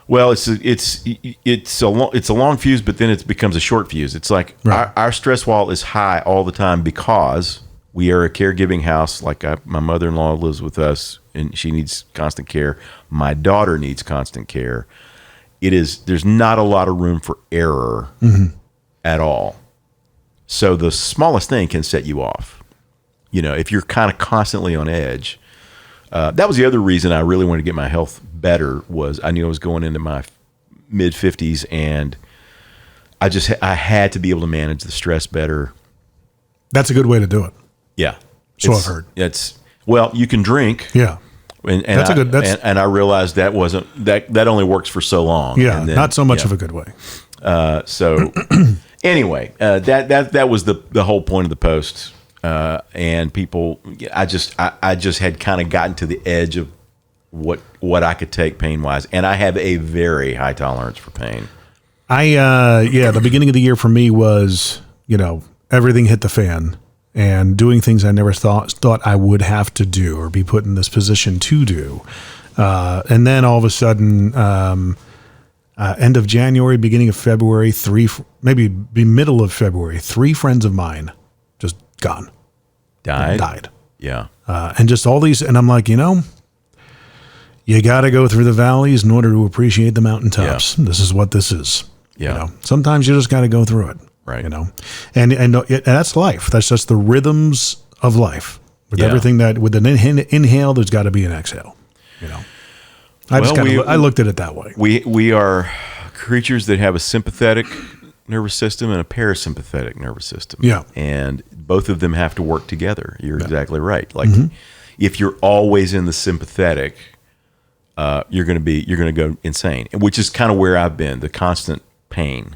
Well, it's a long fuse, but then it becomes a short fuse. It's like Right. our stress wall is high all the time because we are a caregiving house. Like my mother-in-law lives with us, and she needs constant care. My daughter needs constant care. There's not a lot of room for error at all. So the smallest thing can set you off. If you're kind of constantly on edge. That was the other reason I really wanted to get my health better, was I knew I was going into my mid-50s, and I had to be able to manage the stress better. That's a good way to do it. Yeah. So I've heard. Well, you can drink. Yeah. And I realized that wasn't that only works for so long. Yeah. And then, Not so much of a good way. So anyway, that was the whole point of the post. And people, I just had kind of gotten to the edge of what I could take pain wise, and I have a very high tolerance for pain. The beginning of the year for me was, everything hit the fan, and doing things I never thought I would have to do or be put in this position to do. And then all of a sudden, end of January, beginning of February, maybe middle of February, 3 friends of mine just gone. Died. Yeah. And just all these, and I'm like, you got to go through the valleys in order to appreciate the mountaintops. Yeah. This is what this is. Yeah. Sometimes you just got to go through it. Right. And that's life. That's just the rhythms of life. With everything with an inhale, there's got to be an exhale. I looked at it that way. We are creatures that have a sympathetic nervous system and a parasympathetic nervous system. Yeah. And both of them have to work together. You're exactly right. Like if you're always in the sympathetic, you're going to go insane, which is kind of where I've been. The constant pain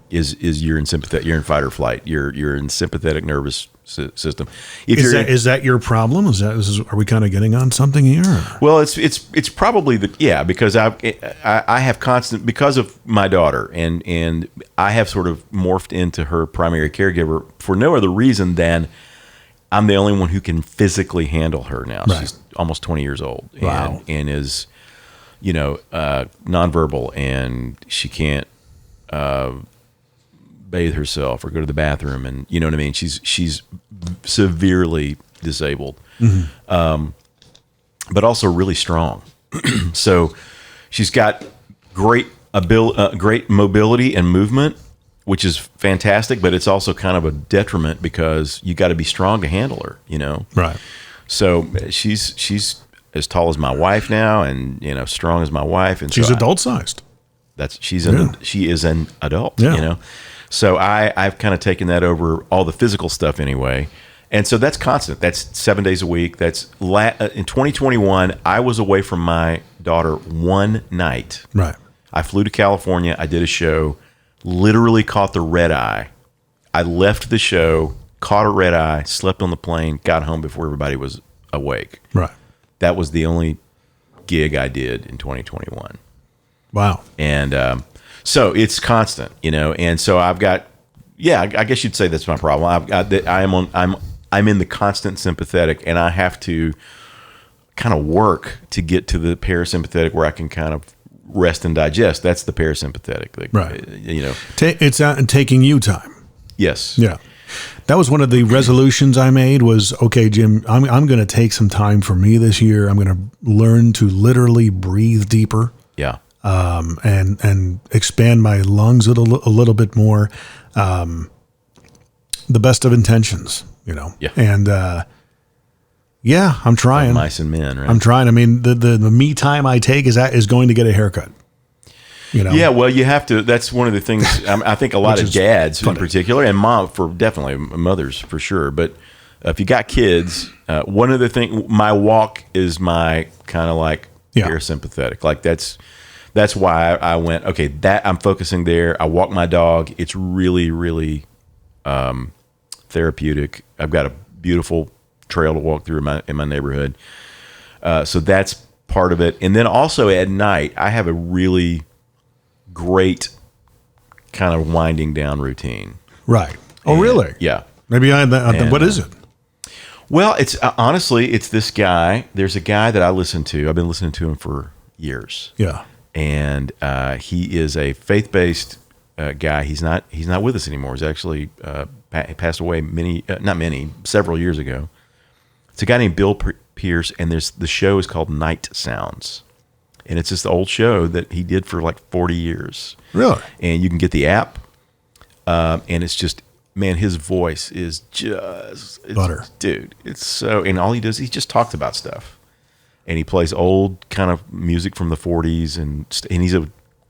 is you're in sympathetic, you're in fight or flight. You're in sympathetic nervous system. Is that your problem? Are we kind of getting on something here? Well, it's probably because I have constant, because of my daughter, and I have sort of morphed into her primary caregiver for no other reason than I'm the only one who can physically handle her now. Right. She's almost 20 years old. Wow. And is nonverbal, and she can't bathe herself or go to the bathroom, and you know what I mean. She's severely disabled, but also really strong. So she's got great mobility and movement, which is fantastic. But it's also kind of a detriment because you got to be strong to handle her. Right. So she's as tall as my wife now, and strong as my wife, and she's so adult sized. She is an adult. Yeah. So I've kind of taken that over all the physical stuff anyway. And so that's constant. That's 7 days a week. That's in 2021, I was away from my daughter one night. Right. I flew to California. I did a show, literally caught the red eye. I left the show, caught a red eye, slept on the plane, got home before everybody was awake. Right. That was the only gig I did in 2021. Wow. And so it's constant, and so I've got, I guess you'd say that's my problem. I'm I'm in the constant sympathetic, and I have to kind of work to get to the parasympathetic where I can kind of rest and digest. That's the parasympathetic. Like, right. You know, It's taking you time. yes. Yeah. That was one of the resolutions I made was, okay, Jim, I'm going to take some time for me this year. I'm going to learn to literally breathe deeper. Yeah. And expand my lungs a little bit more. The best of intentions, you know. Yeah. And yeah, I'm trying. Mice and men, right? I'm trying. I mean, the me time I take is going to get a haircut. You know? Yeah, well, you have to. That's one of the things. I think a lot of dads in particular, and definitely mothers for sure. But if you got kids, one of the things, my walk is my kind of like parasympathetic. Like that's why I went, okay, that I'm focusing there. I walk my dog. It's really, really therapeutic. I've got a beautiful trail to walk through in my neighborhood. So that's part of it. And then also at night, I have a really great kind of winding down routine. Right. Oh, really? Yeah. Maybe what is it? Well, it's honestly, it's this guy. There's a guy that I listen to. I've been listening to him for years. Yeah. And he is a faith-based guy. He's not with us anymore. He's actually passed away several years ago. It's a guy named Bill Pierce, and the show is called Night Sounds. And it's this old show that he did for like 40 years. Really? And you can get the app. And it's just, man, his voice is just... Butter. Dude, it's so... And all he does, he just talks about stuff. And he plays old kind of music from the 40s. And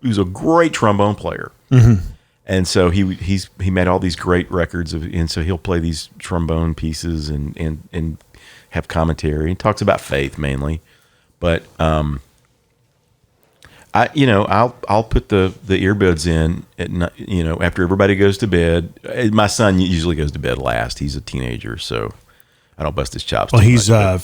he's a great trombone player. Mm-hmm. And so he made all these great records. And so he'll play these trombone pieces and have commentary. He talks about faith mainly. But... I'll put the earbuds in at after everybody goes to bed. My son usually goes to bed last. He's a teenager, so I don't bust his chops. Well, he's 15.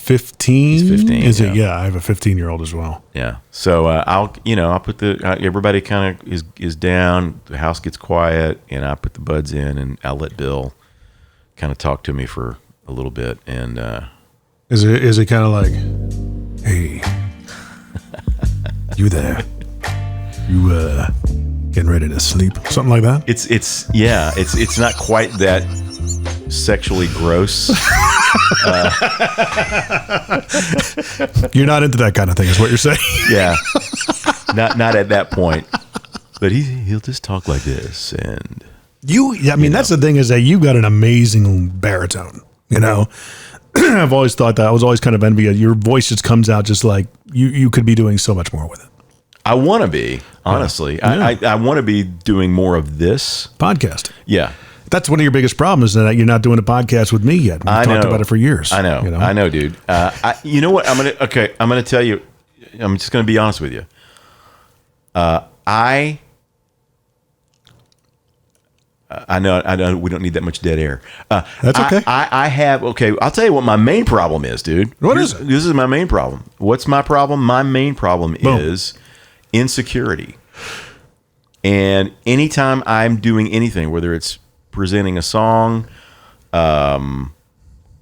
He's 15. Is it? Yeah, I have a 15-year-old as well. Yeah. So I'll put everybody kind of is down. The house gets quiet, and I put the buds in, and I'll let Bill kind of talk to me for a little bit. And is it kind of like, hey, you there? You getting ready to sleep? Something like that? It's not quite that sexually gross. You're not into that kind of thing, is what you're saying? Yeah. Not at that point. But he'll just talk like this, and that's the thing, is that you've got an amazing baritone, you know. I've always thought that. I was always kind of envious. Your voice just comes out just like you could be doing so much more with it. I want to be, honestly. Yeah. I want to be doing more of this. Podcast. Yeah. That's one of your biggest problems, is that you're not doing a podcast with me yet. We've talked about it for years. I know. I know, dude. You know what? I'm going to tell you, I'm just going to be honest with you. I know we don't need that much dead air. That's okay. I have, I'll tell you what my main problem is, dude. What is it? This is my main problem. What's my problem? My main problem is insecurity. And anytime I'm doing anything, whether it's presenting a song, playing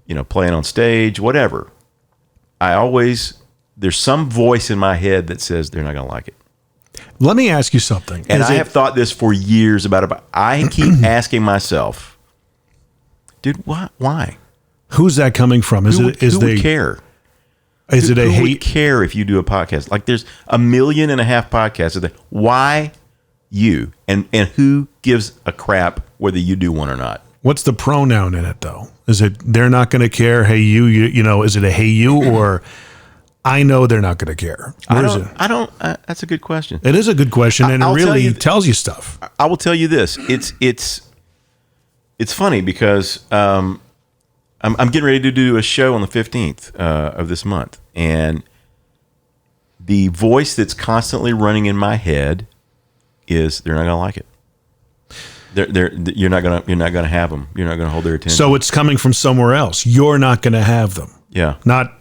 on stage, whatever, there's some voice in my head that says they're not going to like it. Let me ask you something. And I have thought this for years about I keep asking myself, dude, why? Who's that coming from? Who would care? Is it a hate? Who would care if you do a podcast? Like, there's 1.5 million podcasts. Why you? And who gives a crap whether you do one or not? What's the pronoun in it, though? Is it they're not going to care? Hey, you, is it a hey you, or I know they're not going to care? I don't. That's a good question. It is a good question, and it really tells you stuff. I will tell you this. It's funny because I'm getting ready to do a show on the 15th of this month, and the voice that's constantly running in my head is they're not going to like it. You're not gonna have them. You're not gonna hold their attention. So it's coming from somewhere else. You're not gonna have them. Yeah. Not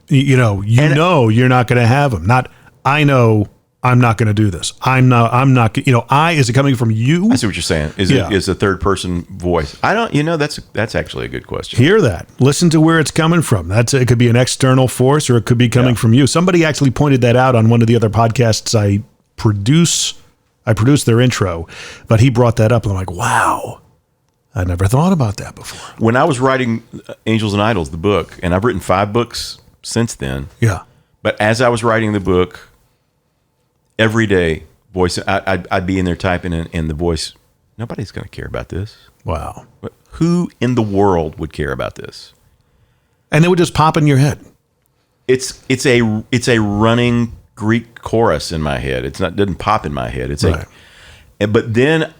you're not gonna have them. Not I know I'm not going to do this. I'm not, is it coming from you? I see what you're saying. Is a third person voice? I don't, that's actually a good question. Hear that. Listen to where it's coming from. It could be an external force or it could be coming from you. Somebody actually pointed that out on one of the other podcasts I produced their intro, but he brought that up and I'm like, wow, I never thought about that before. When I was writing Angels and Idols, the book, and I've written 5 books since then. Yeah. But as I was writing the book, every day, voice, I'd be in there typing in the voice. Nobody's going to care about this. Wow. But who in the world would care about this? And it would just pop in your head. It's a running Greek chorus in my head. It doesn't pop in my head. But then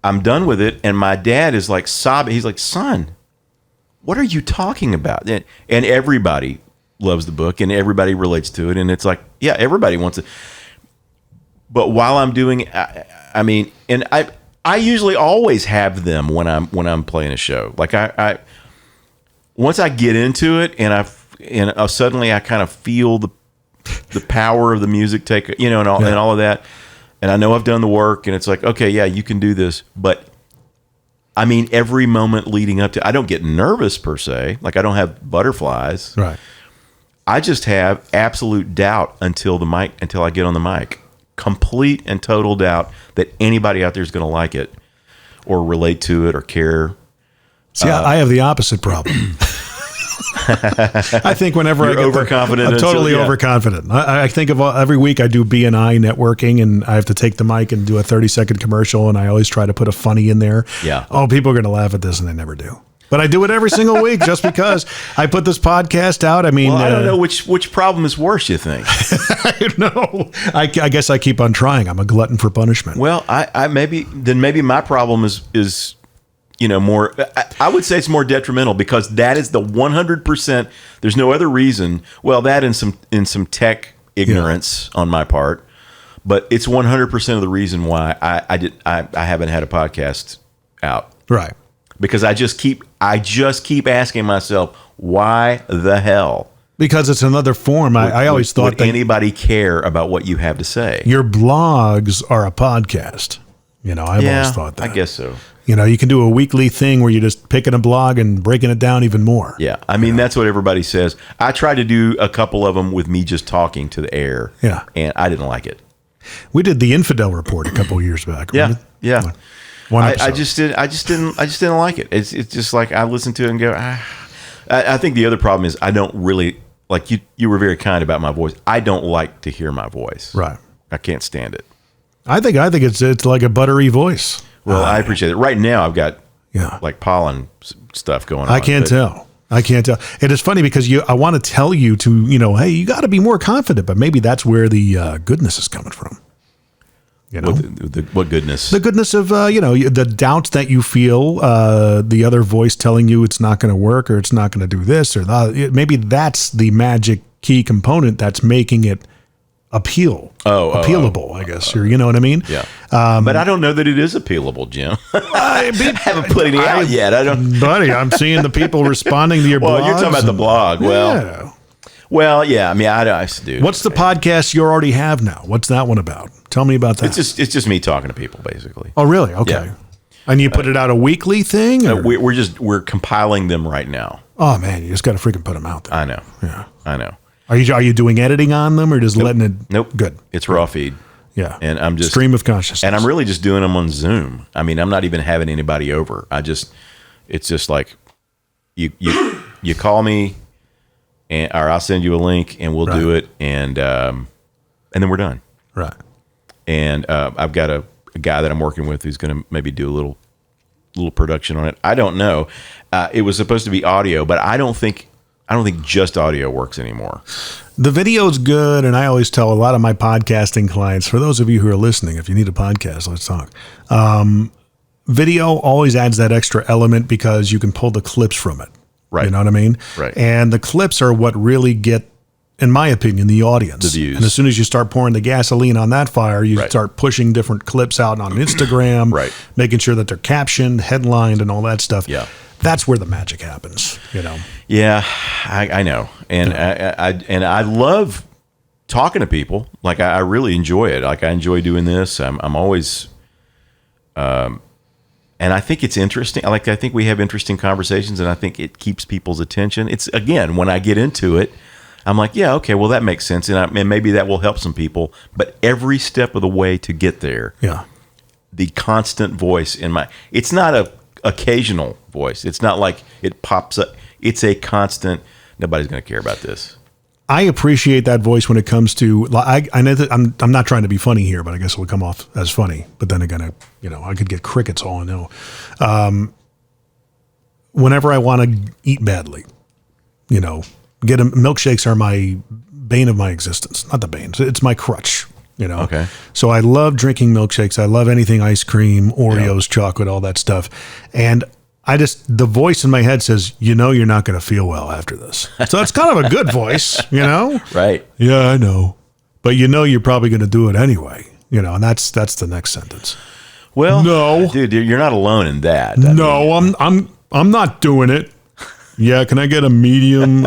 I'm done with it, and my dad is like sobbing. He's like, "Son, what are you talking about?" And everybody loves the book, and everybody relates to it, and it's like, yeah, everybody wants it. But while I'm doing it, I usually always have them when I'm playing a show. Like I once I get into it, and suddenly I kind of feel the power of the music take, and all of that. And I know I've done the work, and it's like, okay, yeah, you can do this. But I mean, every moment leading up to, I don't get nervous per se. Like I don't have butterflies. Right. I just have absolute doubt until I get on the mic. Complete and total doubt that anybody out there is going to like it or relate to it or care. See, I have the opposite problem. I think whenever You're overconfident. I'm totally overconfident. I think of every week I do BNI networking, and I have to take the mic and do a 30-second commercial, and I always try to put a funny in there. Yeah. Oh, people are going to laugh at this, and they never do. But I do it every single week just because I put this podcast out. I mean, I don't know which problem is worse, you think? I don't know. I guess I keep on trying. I'm a glutton for punishment. Well, maybe my problem is more. I would say it's more detrimental because that is the 100%. There's no other reason. Well, that and some tech ignorance on my part, but it's 100% of the reason why I haven't had a podcast out. Right. Because I just keep asking myself, why the hell? Because it's another form. I always thought would anybody care about what you have to say? Your blogs are a podcast. I've always thought that. I guess so. You can do a weekly thing where you're just picking a blog and breaking it down even more. Yeah. I mean, that's what everybody says. I tried to do a couple of them with me just talking to the air. Yeah. And I didn't like it. We did the Infidel Report a couple of years back. Remember? Yeah. One episode. I just didn't like it. It's just like I listen to it and go, I think the other problem is I don't really, like you were very kind about my voice. I don't like to hear my voice. Right. I can't stand it. I think it's like a buttery voice. Well, I appreciate it. Right now I've got like pollen stuff going on. I can't tell. It is funny because I want to tell you to, hey, you got to be more confident, but maybe that's where the goodness is coming from. What goodness? The goodness of, the doubts that you feel, the other voice telling you it's not going to work or it's not going to do this or that. Maybe that's the magic key component that's making it appealable, I guess. You know what I mean? Yeah. But I don't know that it is appealable, Jim. I haven't put any out yet. Buddy, I'm seeing the people responding to your blogs. Well, you're talking about the blog. Well, yeah. I mean, I do. What's the podcast you already have now? What's that one about? Tell me about that. It's just me talking to people, basically. Oh, really? Okay. Yeah. And you put it out a weekly thing? We're compiling them right now. Oh man, you just got to freaking put them out there. I know. Yeah, I know. Are you doing editing on them or just letting it? Nope. Good. It's raw feed. Yeah. And I'm just stream of consciousness. And I'm really just doing them on Zoom. I mean, I'm not even having anybody over. It's just like you call me, or I'll send you a link and we'll do it, and then we're done. Right. And I've got a guy that I'm working with who's going to maybe do a little production on it. I don't know. It was supposed to be audio, but I don't think just audio works anymore. The video's good, and I always tell a lot of my podcasting clients, for those of you who are listening, if you need a podcast, let's talk. Video always adds that extra element because you can pull the clips from it. Right. You know what I mean? Right. And the clips are what really get, in my opinion, the audience. The views. And as soon as you start pouring the gasoline on that fire, you start pushing different clips out on Instagram, making sure that they're captioned, headlined, and all that stuff. Yeah. That's where the magic happens, Yeah, I know. And I love talking to people. Like I really enjoy it. Like I enjoy doing this. I'm always, and I think it's interesting. I think we have interesting conversations, and I think it keeps people's attention. It's again, when I get into it, I'm like, yeah, okay, well that makes sense, and maybe that will help some people. But every step of the way to get there, the constant voice in it's not a occasional voice. It's not like it pops up. It's a constant. Nobody's going to care about this. I appreciate that voice when it comes to. I know that I'm not trying to be funny here, but I guess it would come off as funny. But then again, I could get crickets all I know. Whenever I want to eat badly, milkshakes are my bane of my existence. Not the bane. It's my crutch. Okay. So I love drinking milkshakes. I love anything ice cream, Oreos, chocolate, all that stuff. And the voice in my head says, you're not going to feel well after this. So it's kind of a good voice, Right. Yeah, I know. But you're probably going to do it anyway, and that's the next sentence. Well, no, dude, you're not alone in that. I'm not doing it. Yeah. Can I get a medium?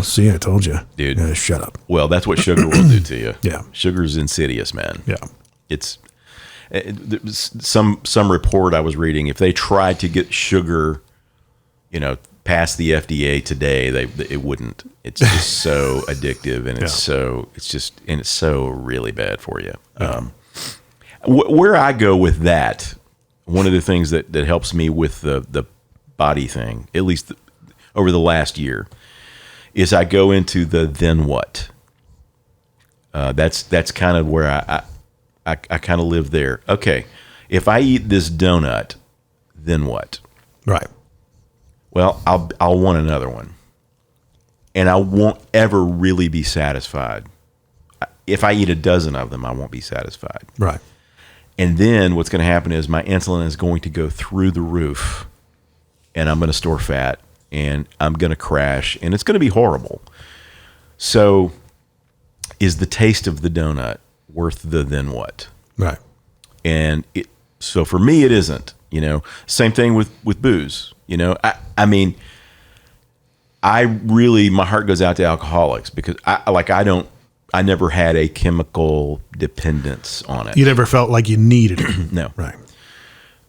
See, I told you, dude. Yeah, shut up. Well, that's what sugar will do to you. Yeah. Sugar's insidious, man. Yeah. It's some report I was reading. If they tried to get sugar, past the FDA today, it wouldn't. It's just so addictive, and it's so really bad for you. Yeah. Where I go with that, one of the things that helps me with the body thing, at least over the last year, is I go into the then what. That's kind of where I kind of live there. Okay, if I eat this donut, then what? Right. Well, I'll want another one, and I won't ever really be satisfied. If I eat a dozen of them, I won't be satisfied. Right. And then what's going to happen is my insulin is going to go through the roof, and I'm going to store fat, and I'm going to crash, and it's going to be horrible. So, is the taste of the donut worth the then what? Right. And so for me, it isn't. Same thing with booze. I mean, my heart goes out to alcoholics because I never had a chemical dependence on it. You never felt like you needed it. No. Right.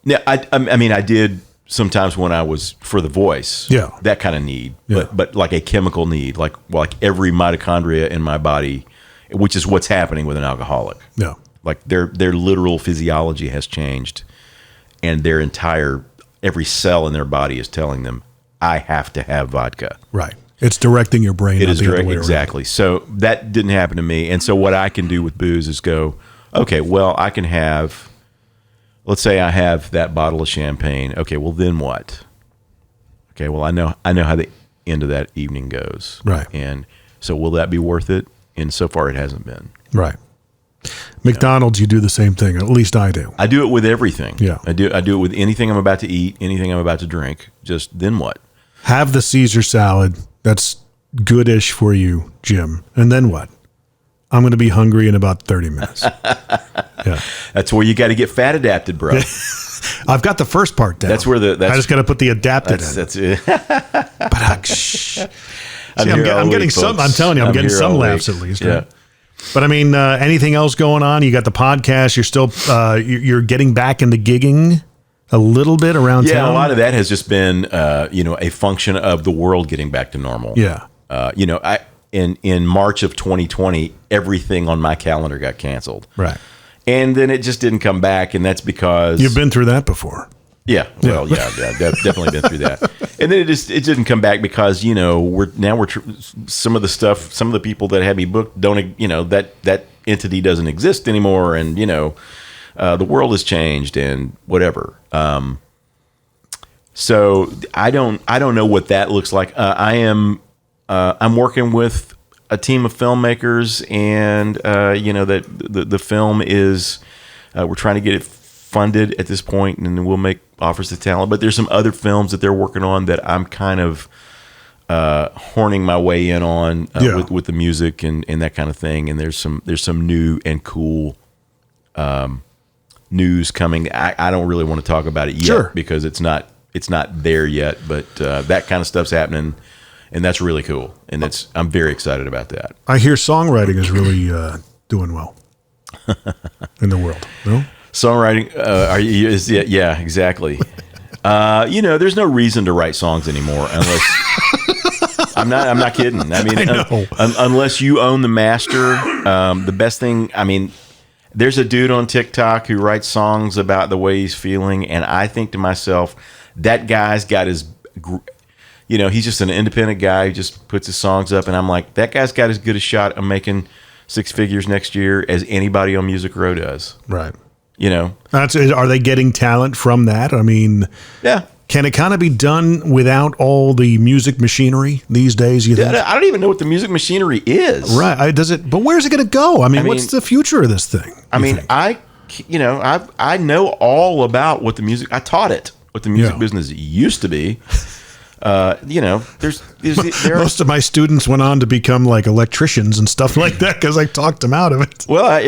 Yeah. I mean, I did sometimes when I was for the voice. Yeah. That kind of need, Yeah. but like a chemical need, like every mitochondria in my body, which is what's happening with an alcoholic. Yeah. Like their literal physiology has changed, and every cell in their body is telling them, I have to have vodka. Right. It's directing your brain. It is direct, way exactly. So that didn't happen to me. And so what I can do with booze is go, okay, well, I can have, let's say I have that bottle of champagne. Okay, well then what? Okay, well I know how the end of that evening goes. Right. And so will that be worth it? And so far it hasn't been. Right. McDonald's, you do the same thing. At least I do. I do it with everything. Yeah. I do it with anything I'm about to eat, anything I'm about to drink. Just then what? Have the Caesar salad. That's goodish for you, Jim. And then what? I'm going to be hungry in about 30 minutes. Yeah. That's where you got to get fat adapted, bro. I've got the first part down. That's where I just got to put the adapted in. That's it. But See, I'm getting some. I'm telling you, I'm getting some laughs at least. Yeah. Right? But I mean, anything else going on? You got the podcast. You're still you're getting back into gigging a little bit around town. Yeah, a lot of that has just been a function of the world getting back to normal. Yeah. In March of 2020, everything on my calendar got canceled. Right. And then it just didn't come back, and that's because you've been through that before. Yeah, well, yeah, definitely been through that. And then it didn't come back because some of the people that had me booked don't, that entity doesn't exist anymore, and the world has changed and whatever. So I don't know what that looks like. I'm working with a team of filmmakers, and that the film is we're trying to get it funded at this point, and then we'll make offers to talent. But there's some other films that they're working on that I'm kind of horning my way in on with the music and that kind of thing. And there's some new and cool news coming. I don't really want to talk about it yet because it's not there yet. But that kind of stuff's happening, And that's really cool. And I'm very excited about that. I hear songwriting is really doing well in the world. No? Songwriting, yeah, exactly. There's no reason to write songs anymore unless I'm not kidding. I mean, unless you own the master. The best thing, I mean, there's a dude on TikTok who writes songs about the way he's feeling, and I think to myself, that guy's got his, he's just an independent guy who just puts his songs up, and I'm like, that guy's got as good a shot of making six figures next year as anybody on Music Row does. Right. Are they getting talent from that? I mean, yeah. Can it kind of be done without all the music machinery these days? You think? I don't even know what the music machinery is. Right. But where's it going to go? I mean, what's the future of this thing? I know all about what the music. I taught it what the music business used to be. Most of my students went on to become like electricians and stuff like that because I talked them out of it. Well,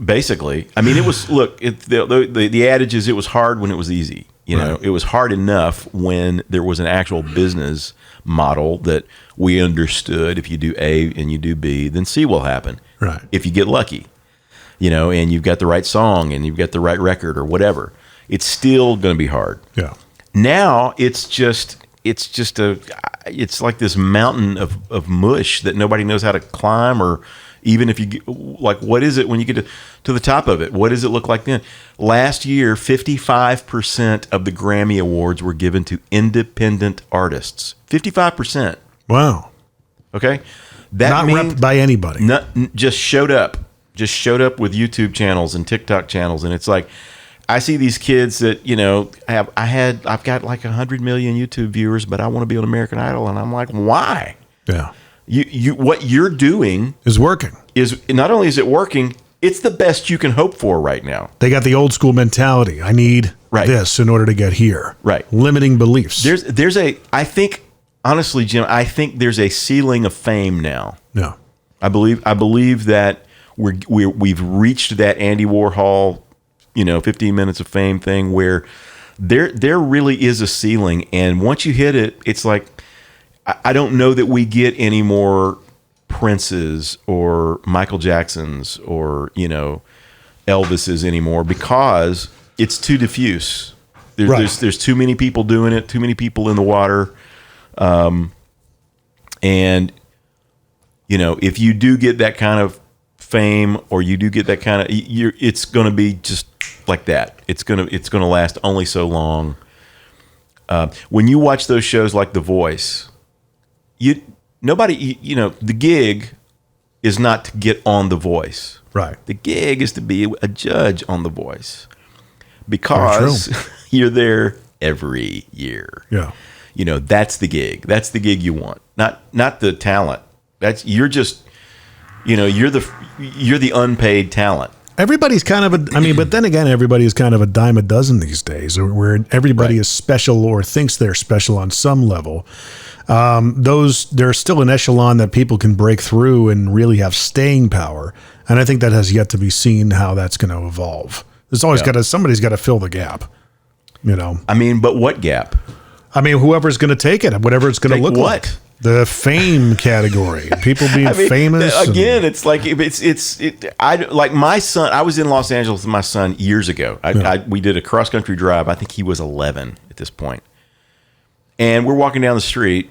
basically, it was, the adage is it was hard when it was easy. It was hard enough when there was an actual business model that we understood. If you do A and you do B, then C will happen. Right. If you get lucky, and you've got the right song and you've got the right record or whatever, it's still going to be hard. Yeah. Now it's like this mountain of mush that nobody knows how to climb, or even if you get, what is it when you get to the top of it? What does it look like then? Last year, 55% of the Grammy Awards were given to independent artists. 55%. Wow. Okay. That not repped by anybody. Just showed up with YouTube channels and TikTok channels, and it's like, I see these kids that, I've got like 100 million YouTube viewers, but I want to be on American Idol. And I'm like, why? Yeah. What you're doing is working. Is not only is it working, it's the best you can hope for right now. They got the old school mentality. I need this in order to get here. Right. Limiting beliefs. I think, honestly, Jim, there's a ceiling of fame now. Yeah. I believe that we've reached that Andy Warhol 15 minutes of fame thing where there really is a ceiling. And once you hit it, it's like, I don't know that we get any more Princes or Michael Jacksons or, Elvises anymore because it's too diffuse. There's too many people doing it, too many people in the water. And, if you do get that kind of fame or you do get that kind of, it's going to be just like that. It's gonna last only so long. When you watch those shows like The Voice, the gig is not to get on The Voice. Right. The gig is to be a judge on The Voice because you're there every year. Yeah. That's the gig. That's the gig you want. Not the talent. You're the unpaid talent. Everybody's kind of but then again, everybody is kind of a dime a dozen these days, where everybody is special or thinks they're special on some level. There's still an echelon that people can break through and really have staying power. And I think that has yet to be seen how that's going to evolve. There's always somebody's got to fill the gap, but what gap? Whoever's going to take it, whatever it's going to look like. The fame category, people being famous. Again, it's like like my son. I was in Los Angeles with my son years ago. We did a cross country drive. I think he was 11 at this point, and we're walking down the street,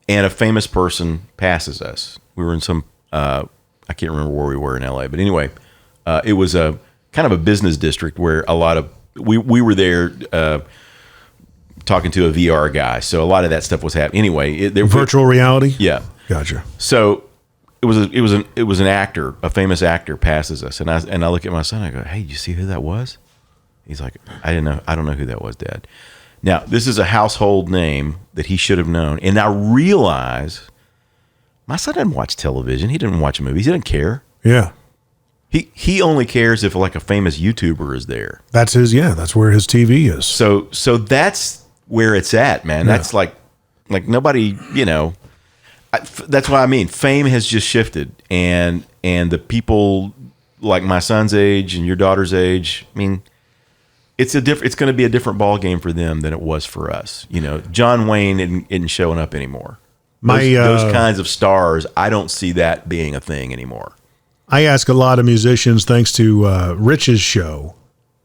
and a famous person passes us. We were in some I can't remember where we were in LA, but anyway, it was a kind of a business district where a lot of we were there. Talking to a VR guy, so a lot of that stuff was happening. Anyway, virtual reality. Yeah, gotcha. So it was an actor, a famous actor, passes us, and I look at my son. I go, "Hey, did you see who that was?" He's like, "I didn't know. I don't know who that was, Dad." Now this is a household name that he should have known, and I realize my son doesn't watch television. He didn't watch movies. He doesn't care. Yeah. He only cares if like a famous YouTuber is there. That's that's where his TV is. So that's where it's at, man. That's like nobody, that's what I mean. Fame has just shifted, and the people like my son's age and your daughter's age, it's going to be a different ball game for them than it was for us. You know, John Wayne isn't showing up anymore. Those kinds of stars, I don't see that being a thing anymore. I ask a lot of musicians, thanks to Rich's show,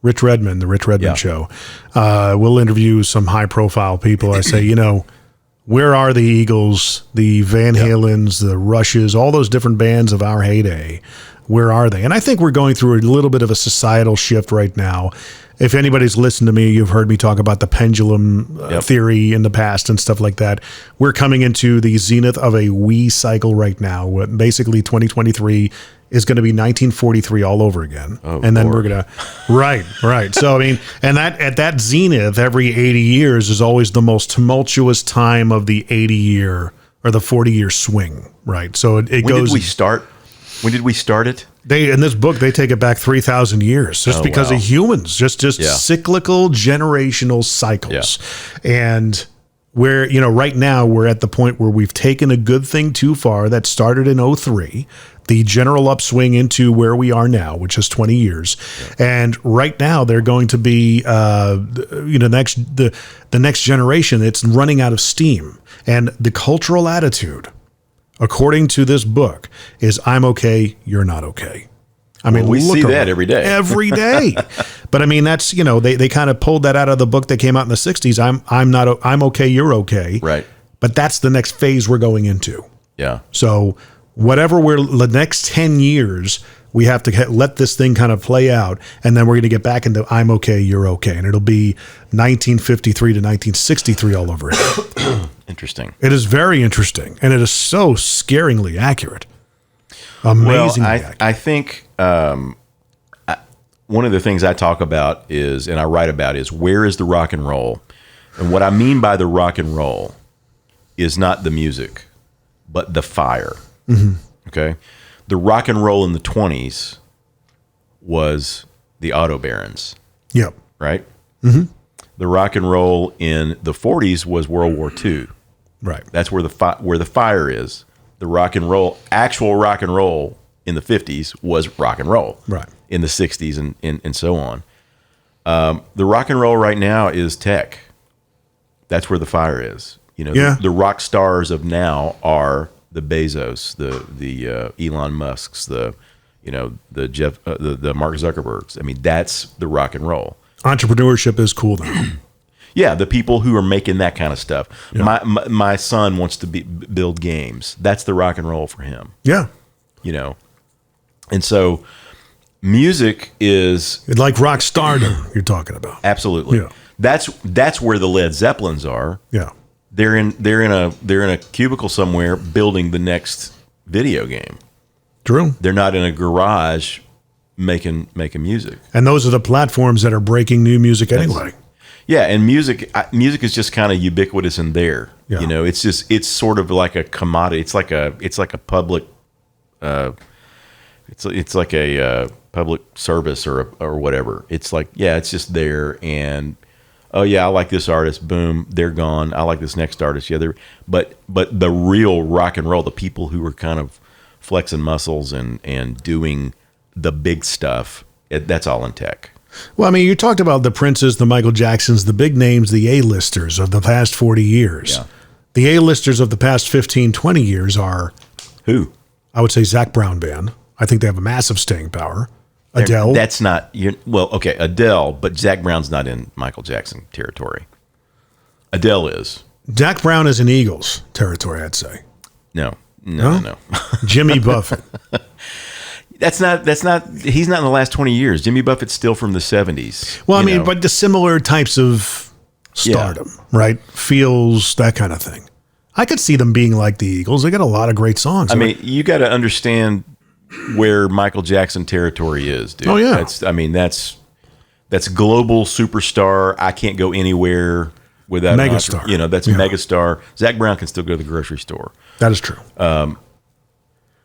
Rich Redmond, the Rich Redmond show. We'll interview some high-profile people. I say, where are the Eagles, the Van Halens, the Rushes, all those different bands of our heyday? Where are they? And I think we're going through a little bit of a societal shift right now. If anybody's listened to me, you've heard me talk about the pendulum theory in the past and stuff like that. We're coming into the zenith of a we cycle right now. Basically, 2023 is going to be 1943 all over again. Oh, and then Lord. we're going to, right. So, I mean, and that at that zenith, every 80 years is always the most tumultuous time of the 80 year or the 40-year swing, right? So it goes. When did we start? When did we start it? In this book, they take it back 3,000 years just because of humans, just cyclical generational cycles. Yeah. And where, right now we're at the point where we've taken a good thing too far that started in 2003, the general upswing into where we are now, which is 20 years. Yeah. And right now they're going to be, the next generation, it's running out of steam. And the cultural attitude, according to this book, is I'm okay, you're not okay. I mean, we see that every day. Every day. But I mean, that's, they kind of pulled that out of the book that came out in the 60s. I'm okay, you're okay. Right. But that's the next phase we're going into. Yeah. So whatever the next 10 years, we have to let this thing kind of play out, and then we're going to get back into I'm okay, you're okay. And it'll be 1953 to 1963 all over again. Interesting. It is very interesting, and it is so scaringly accurate. Amazingly accurate. I think one of the things I talk about is, and I write about, is where is the rock and roll? And what I mean by the rock and roll is not the music, but the fire. Mm-hmm. Okay? The rock and roll in the 20s was the auto barons. Yep. Right? Mm-hmm. The rock and roll in the 40s was World War II. Right. That's where the fire is. The rock and roll, actual rock and roll in the 50s was rock and roll. Right. In the 60s and so on. The rock and roll right now is tech. That's where the fire is. The rock stars of now are the Bezos, the Elon Musks, the Jeff, the Mark Zuckerbergs. I mean, that's the rock and roll. Entrepreneurship is cool now. Yeah, the people who are making that kind of stuff. Yeah. My son wants to build games. That's the rock and roll for him. Yeah. And so music is like rock stardom you're talking about. Absolutely. Yeah. That's where the Led Zeppelins are. Yeah. They're in a cubicle somewhere building the next video game. True. They're not in a garage making music. And those are the platforms that are breaking new music anyway. Yeah, and music is just kind of ubiquitous in there. Yeah. It's sort of like a commodity. It's like a public it's like a public service or whatever. It's like, it's just there, and oh yeah, I like this artist, boom, they're gone. I like this next artist, but the real rock and roll, the people who are kind of flexing muscles and doing the big stuff, that's all in tech. Well, I mean, you talked about the Princes, the Michael Jacksons, the big names, the A-listers of the past 40 years. Yeah. The A-listers of the past 15, 20 years are... Who? I would say Zac Brown Band. I think they have a massive staying power. Adele. That's not... okay, Adele, but Zac Brown's not in Michael Jackson territory. Adele is. Zac Brown is in Eagles territory, I'd say. No. Jimmy Buffett. He's not in the last 20 years. Jimmy Buffett's still from the 70s. Well, I mean, but the similar types of stardom, right? Feels, that kind of thing. I could see them being like the Eagles. They got a lot of great songs. I mean, you got to understand where Michael Jackson territory is, dude. Oh, yeah. That's global superstar. I can't go anywhere without megastar. That's megastar. Zac Brown can still go to the grocery store. That is true.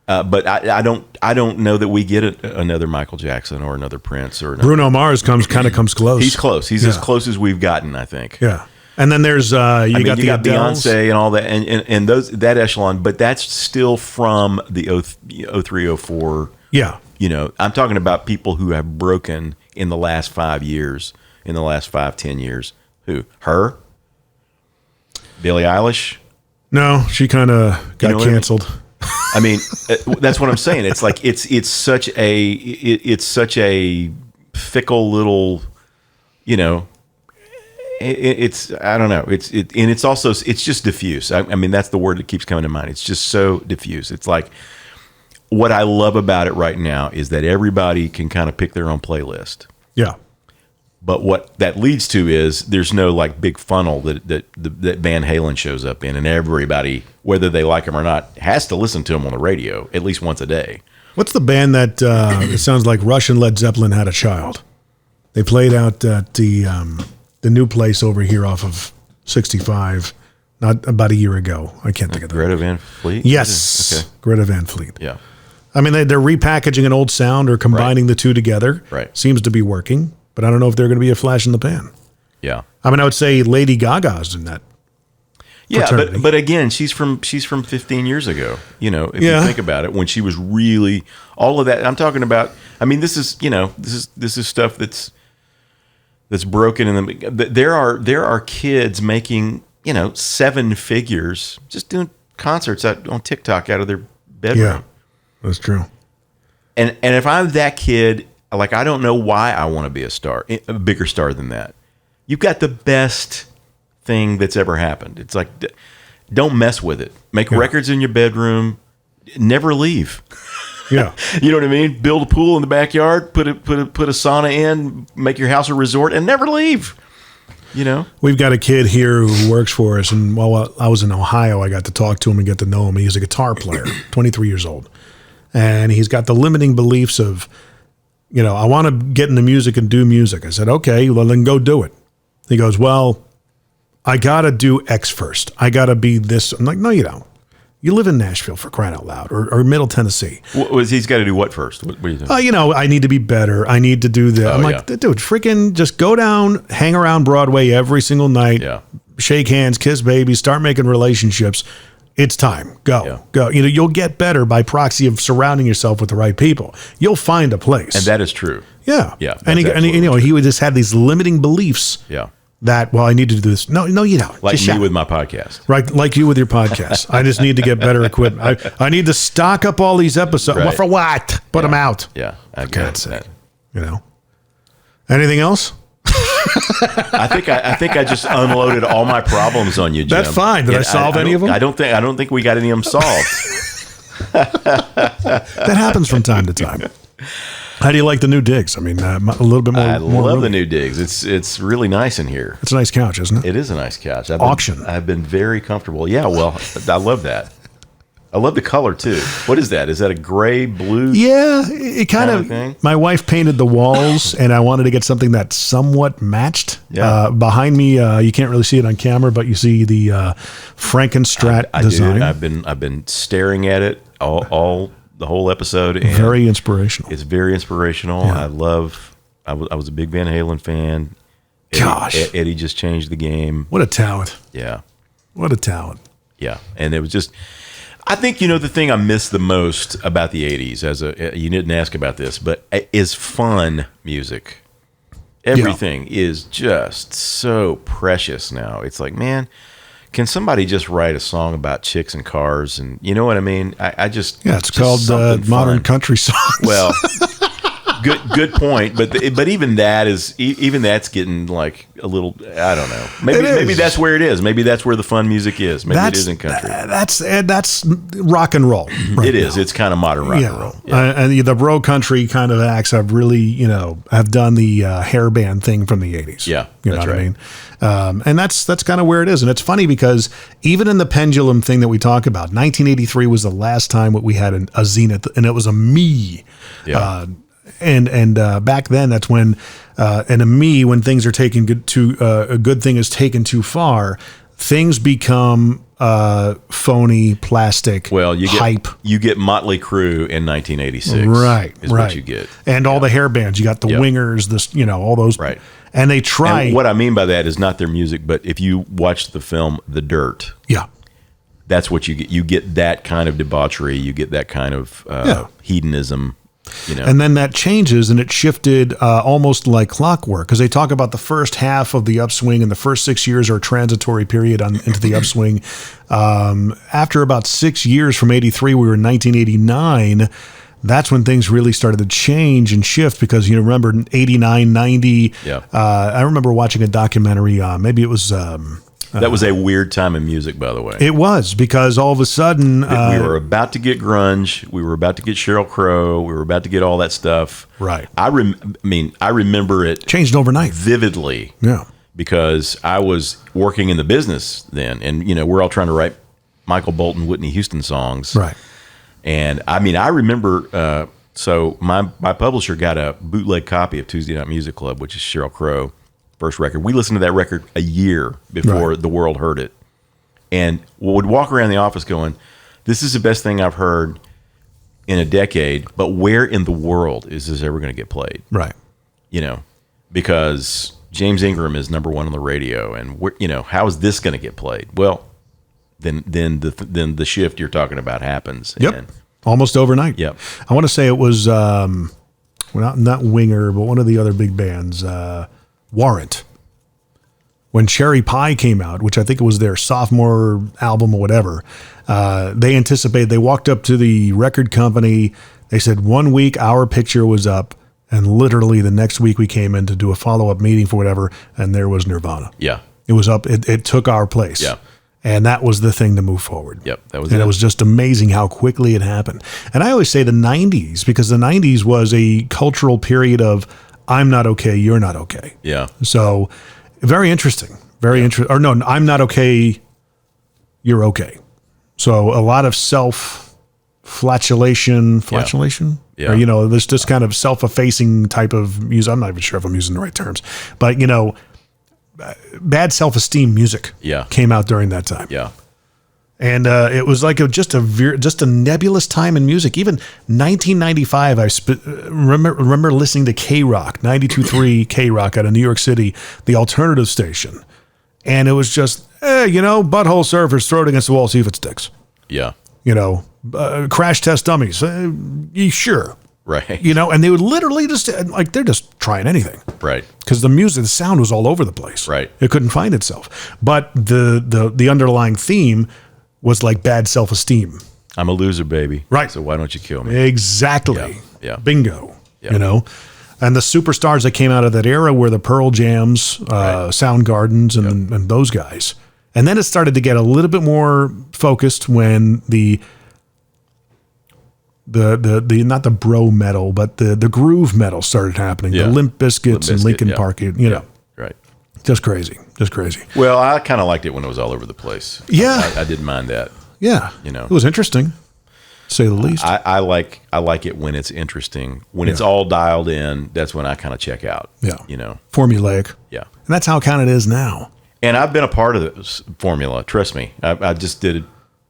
But I don't know that we get another Michael Jackson or another Prince or another. Bruno Mars comes close. He's close. He's as close as we've gotten, I think. Yeah. And then there's you got Beyonce and all that, and that echelon, but that's still from the 03, 04. Yeah. I'm talking about people who have broken in the last 5 years in the last 5-10 years. Who? Her? Billie Eilish? No, she kind of got canceled. I mean, that's what I'm saying. It's like it's such a fickle little, you know. It's I don't know. And it's also it's just diffuse. I mean, that's the word that keeps coming to mind. It's just so diffuse. It's like what I love about it right now is that everybody can kind of pick their own playlist. Yeah. But what that leads to is there's no like big funnel that Van Halen shows up in, and everybody, whether they like him or not, has to listen to him on the radio at least once a day. What's the band that it sounds like Russian Led Zeppelin had a child? They played out at the new place over here off of 65, not about a year ago. I can't think of that. Greta Van Fleet? Yes. Okay. Greta Van Fleet. Yeah. I mean, they're repackaging an old sound or combining the two together. Right. Seems to be working, but I don't know if they're going to be a flash in the pan. Yeah. I mean, I would say Lady Gaga's in that. Yeah, but again, she's from 15 years ago. You know, if you think about it, when she was really all of that. I'm talking about. I mean, this is stuff that's broken in the. There are kids making 7 figures just doing concerts on TikTok out of their bedroom. Yeah, that's true. And if I'm that kid, like, I don't know why I want to be a bigger star than that. You've got the best thing that's ever happened. It's like, don't mess with it. Make records in your bedroom. Never leave. Yeah. You know what I mean? Build a pool in the backyard, put a sauna in, make your house a resort, and never leave. We've got a kid here who works for us, and while I was in Ohio, I got to talk to him and get to know him. He's a guitar player, 23 years old. And he's got the limiting beliefs of, I want to get into music and do music. I said, okay, well, then go do it. He goes, well, I got to do X first. I got to be this. I'm like, no, you don't. You live in Nashville, for crying out loud, or Middle Tennessee. He's got to do what first? What do you think? I need to be better. I need to do this. I'm like, dude, freaking just go down, hang around Broadway every single night, shake hands, kiss babies, start making relationships. It's time. Go. You'll get better by proxy of surrounding yourself with the right people. You'll find a place. And that is true. Yeah. Yeah. And he would just had these limiting beliefs. Yeah. That, well, I need to do this. No, you don't. Like me with my podcast. Right, like you with your podcast. I just need to get better equipment. I need to stock up all these episodes. Right. Well, for what? Put them out. Yeah. I can't say. Anything else? I think I just unloaded all my problems on you, Jim. That's fine. Did I solve any of them? I don't think we got any of them solved. That happens from time to time. How do you like the new digs? I mean, a little bit more. I love the new digs. It's really nice in here. It's a nice couch, isn't it? It is a nice couch. I've been very comfortable. Yeah, well, I love that. I love the color too. What is that? Is that a gray, blue? Yeah, it kind of thing? My wife painted the walls, and I wanted to get something that somewhat matched. Yeah. Behind me, you can't really see it on camera, but you see the Frankenstrat design. I've been staring at it all the whole episode. And very inspirational. It's very inspirational. Yeah. I was a big Van Halen fan. Eddie just changed the game. What a talent. Yeah. What a talent. Yeah. And it was just, I think, the thing I miss the most about the 80s, you didn't ask about this, but is fun music. Everything is just so precious now. It's like, man, can somebody just write a song about chicks and cars? And you know what I mean? It's called Modern Country Songs. Well, good point. But even that's getting like a little, I don't know. Maybe that's where it is. Maybe that's where the fun music is. Maybe it isn't country. That's rock and roll. Right it is. It's kind of modern rock and roll. Yeah. And the bro country kind of acts have really, have done the hairband thing from the 80s. Yeah, you know what I mean? And that's kind of where it is. And it's funny because even in the pendulum thing that we talk about, 1983 was the last time we had a zenith, and it was a me. Yeah. And back then, that's when, and a me, when things are taken a good thing is taken too far, things become phony, plastic, hype. You get Motley Crue in 1986. Right. What you get. And all the hair bands. You got the Wingers, all those. Right. And they try. And what I mean by that is not their music, but if you watch the film The Dirt. Yeah. That's what you get. You get that kind of debauchery. You get that kind of hedonism. And then that changes, and it shifted almost like clockwork, because they talk about the first half of the upswing and the first 6 years are a transitory period into the upswing. After about 6 years from 83, we were in 1989. That's when things really started to change and shift, because you remember 89, 90. Yeah. I remember watching a documentary. Maybe it was. That was a weird time in music, by the way. It was, because all of a sudden we were about to get grunge. We were about to get Sheryl Crow. We were about to get all that stuff. Right. I remember it changed overnight vividly. Yeah. Because I was working in the business then, and we're all trying to write Michael Bolton, Whitney Houston songs. Right. And I remember. So my publisher got a bootleg copy of Tuesday Night Music Club, which is Sheryl Crow. First record. We listened to that record a year before the world heard it, and would walk around the office going, "This is the best thing I've heard in a decade." But where in the world is this ever going to get played? Right. Because James Ingram is number one on the radio, and how is this going to get played? Well, then the shift you're talking about happens. Yep. And, almost overnight. Yep. I want to say it was not Winger, but one of the other big bands. Warrant, when Cherry Pie came out, which I think it was their sophomore album or whatever, they walked up to the record company. They said 1 week our picture was up, and literally the next week we came in to do a follow-up meeting for whatever, and there was Nirvana. Yeah. It was up. It took our place. Yeah. And that was the thing to move forward. Yep. It was just amazing how quickly it happened. And I always say the 90s, because the 90s was a cultural period of I'm not okay, you're not okay. Yeah. So very interesting. Very interesting. Or no, I'm not okay, you're okay. So a lot of flatulation. Yeah. Or, there's just kind of self-effacing type of music. I'm not even sure if I'm using the right terms. But, bad self-esteem music came out during that time. Yeah. And it was like just a nebulous time in music. Even 1995, I remember listening to K-Rock, 92.3 K-Rock out of New York City, the alternative station. And it was just, butthole surfers, throw it against the wall, see if it sticks. Yeah. Crash test dummies. Sure. Right. And they would literally just, they're just trying anything. Right. Because the sound was all over the place. Right. It couldn't find itself. But the underlying theme was like bad self-esteem. I'm a loser, baby. Right. So why don't you kill me? Exactly. Yeah. Bingo. Yeah. And the superstars that came out of that era were the Pearl Jams, Soundgardens, and those guys. And then it started to get a little bit more focused when the not the bro metal, but the groove metal started happening. Yeah. The Limp Bizkits and Linkin Park. Right. Just crazy. Well, I kind of liked it when it was all over the place. Yeah. I didn't mind that. Yeah. It was interesting, to say the least. I like it when it's interesting. When it's all dialed in, that's when I kind of check out. Yeah. Formulaic. Yeah. And that's how kind of it is now. And I've been a part of this formula. Trust me. I just did it.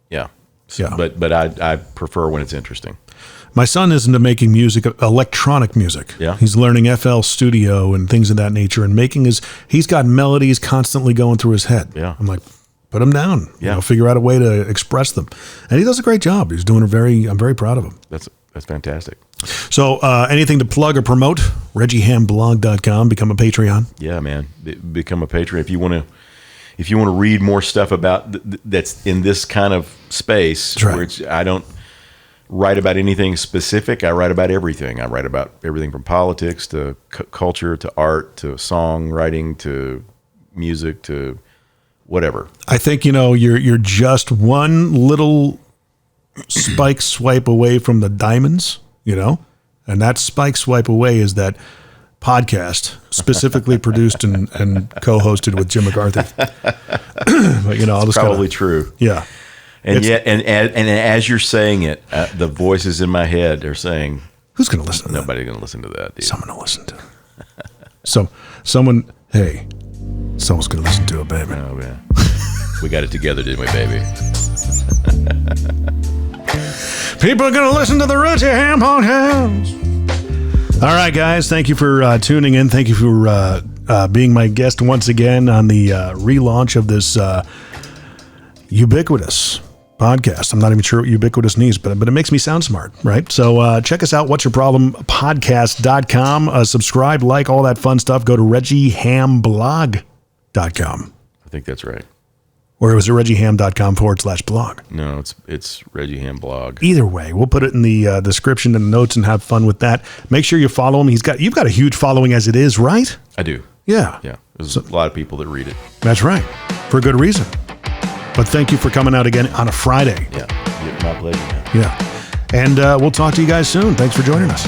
Yeah. Yeah. But I prefer when it's interesting. My son is into making music, electronic music. Yeah. He's learning FL Studio and things of that nature, and he's got melodies constantly going through his head. Yeah. I'm like, put them down. Yeah. Figure out a way to express them. And he does a great job. I'm very proud of him. That's fantastic. So anything to plug or promote? ReggieHammBlog.com. Become a Patreon. Yeah, man. Become a patron. If you want to read more stuff about that's in this kind of space, that's right. Where I don't write about anything specific. I write about everything. I write about everything from politics to culture to art to songwriting to music to whatever. I think you're just one little spike swipe away from the diamonds, and that spike swipe away is that podcast specifically produced and co-hosted with Jim McCarthy. But I'll just probably true. Yeah. And as you're saying it, the voices in my head are saying, "Who's going to listen to that? Nobody's going to listen to that. Dude. Someone will listen to it. Someone's going to listen to it, baby. Oh yeah, we got it together, didn't we, baby? People are going to listen to the Regie Hamm podcast. All right, guys. Thank you for tuning in. Thank you for being my guest once again on the relaunch of this ubiquitous podcast. I'm not even sure what ubiquitous means, but it makes me sound smart, right? So check us out, what'syourproblempodcast.com. Subscribe, like, all that fun stuff. Go to reggiehamblog.com. I think that's right. Or was it reggiehamm.com/blog? No, it's Regie Hamm blog. Either way, we'll put it in the description and the notes and have fun with that. Make sure you follow him. You've got a huge following as it is, right? I do. Yeah. Yeah. There's a lot of people that read it. That's right. For a good reason. But thank you for coming out again on a Friday. Yeah. My pleasure, man. Yeah. And we'll talk to you guys soon. Thanks for joining us.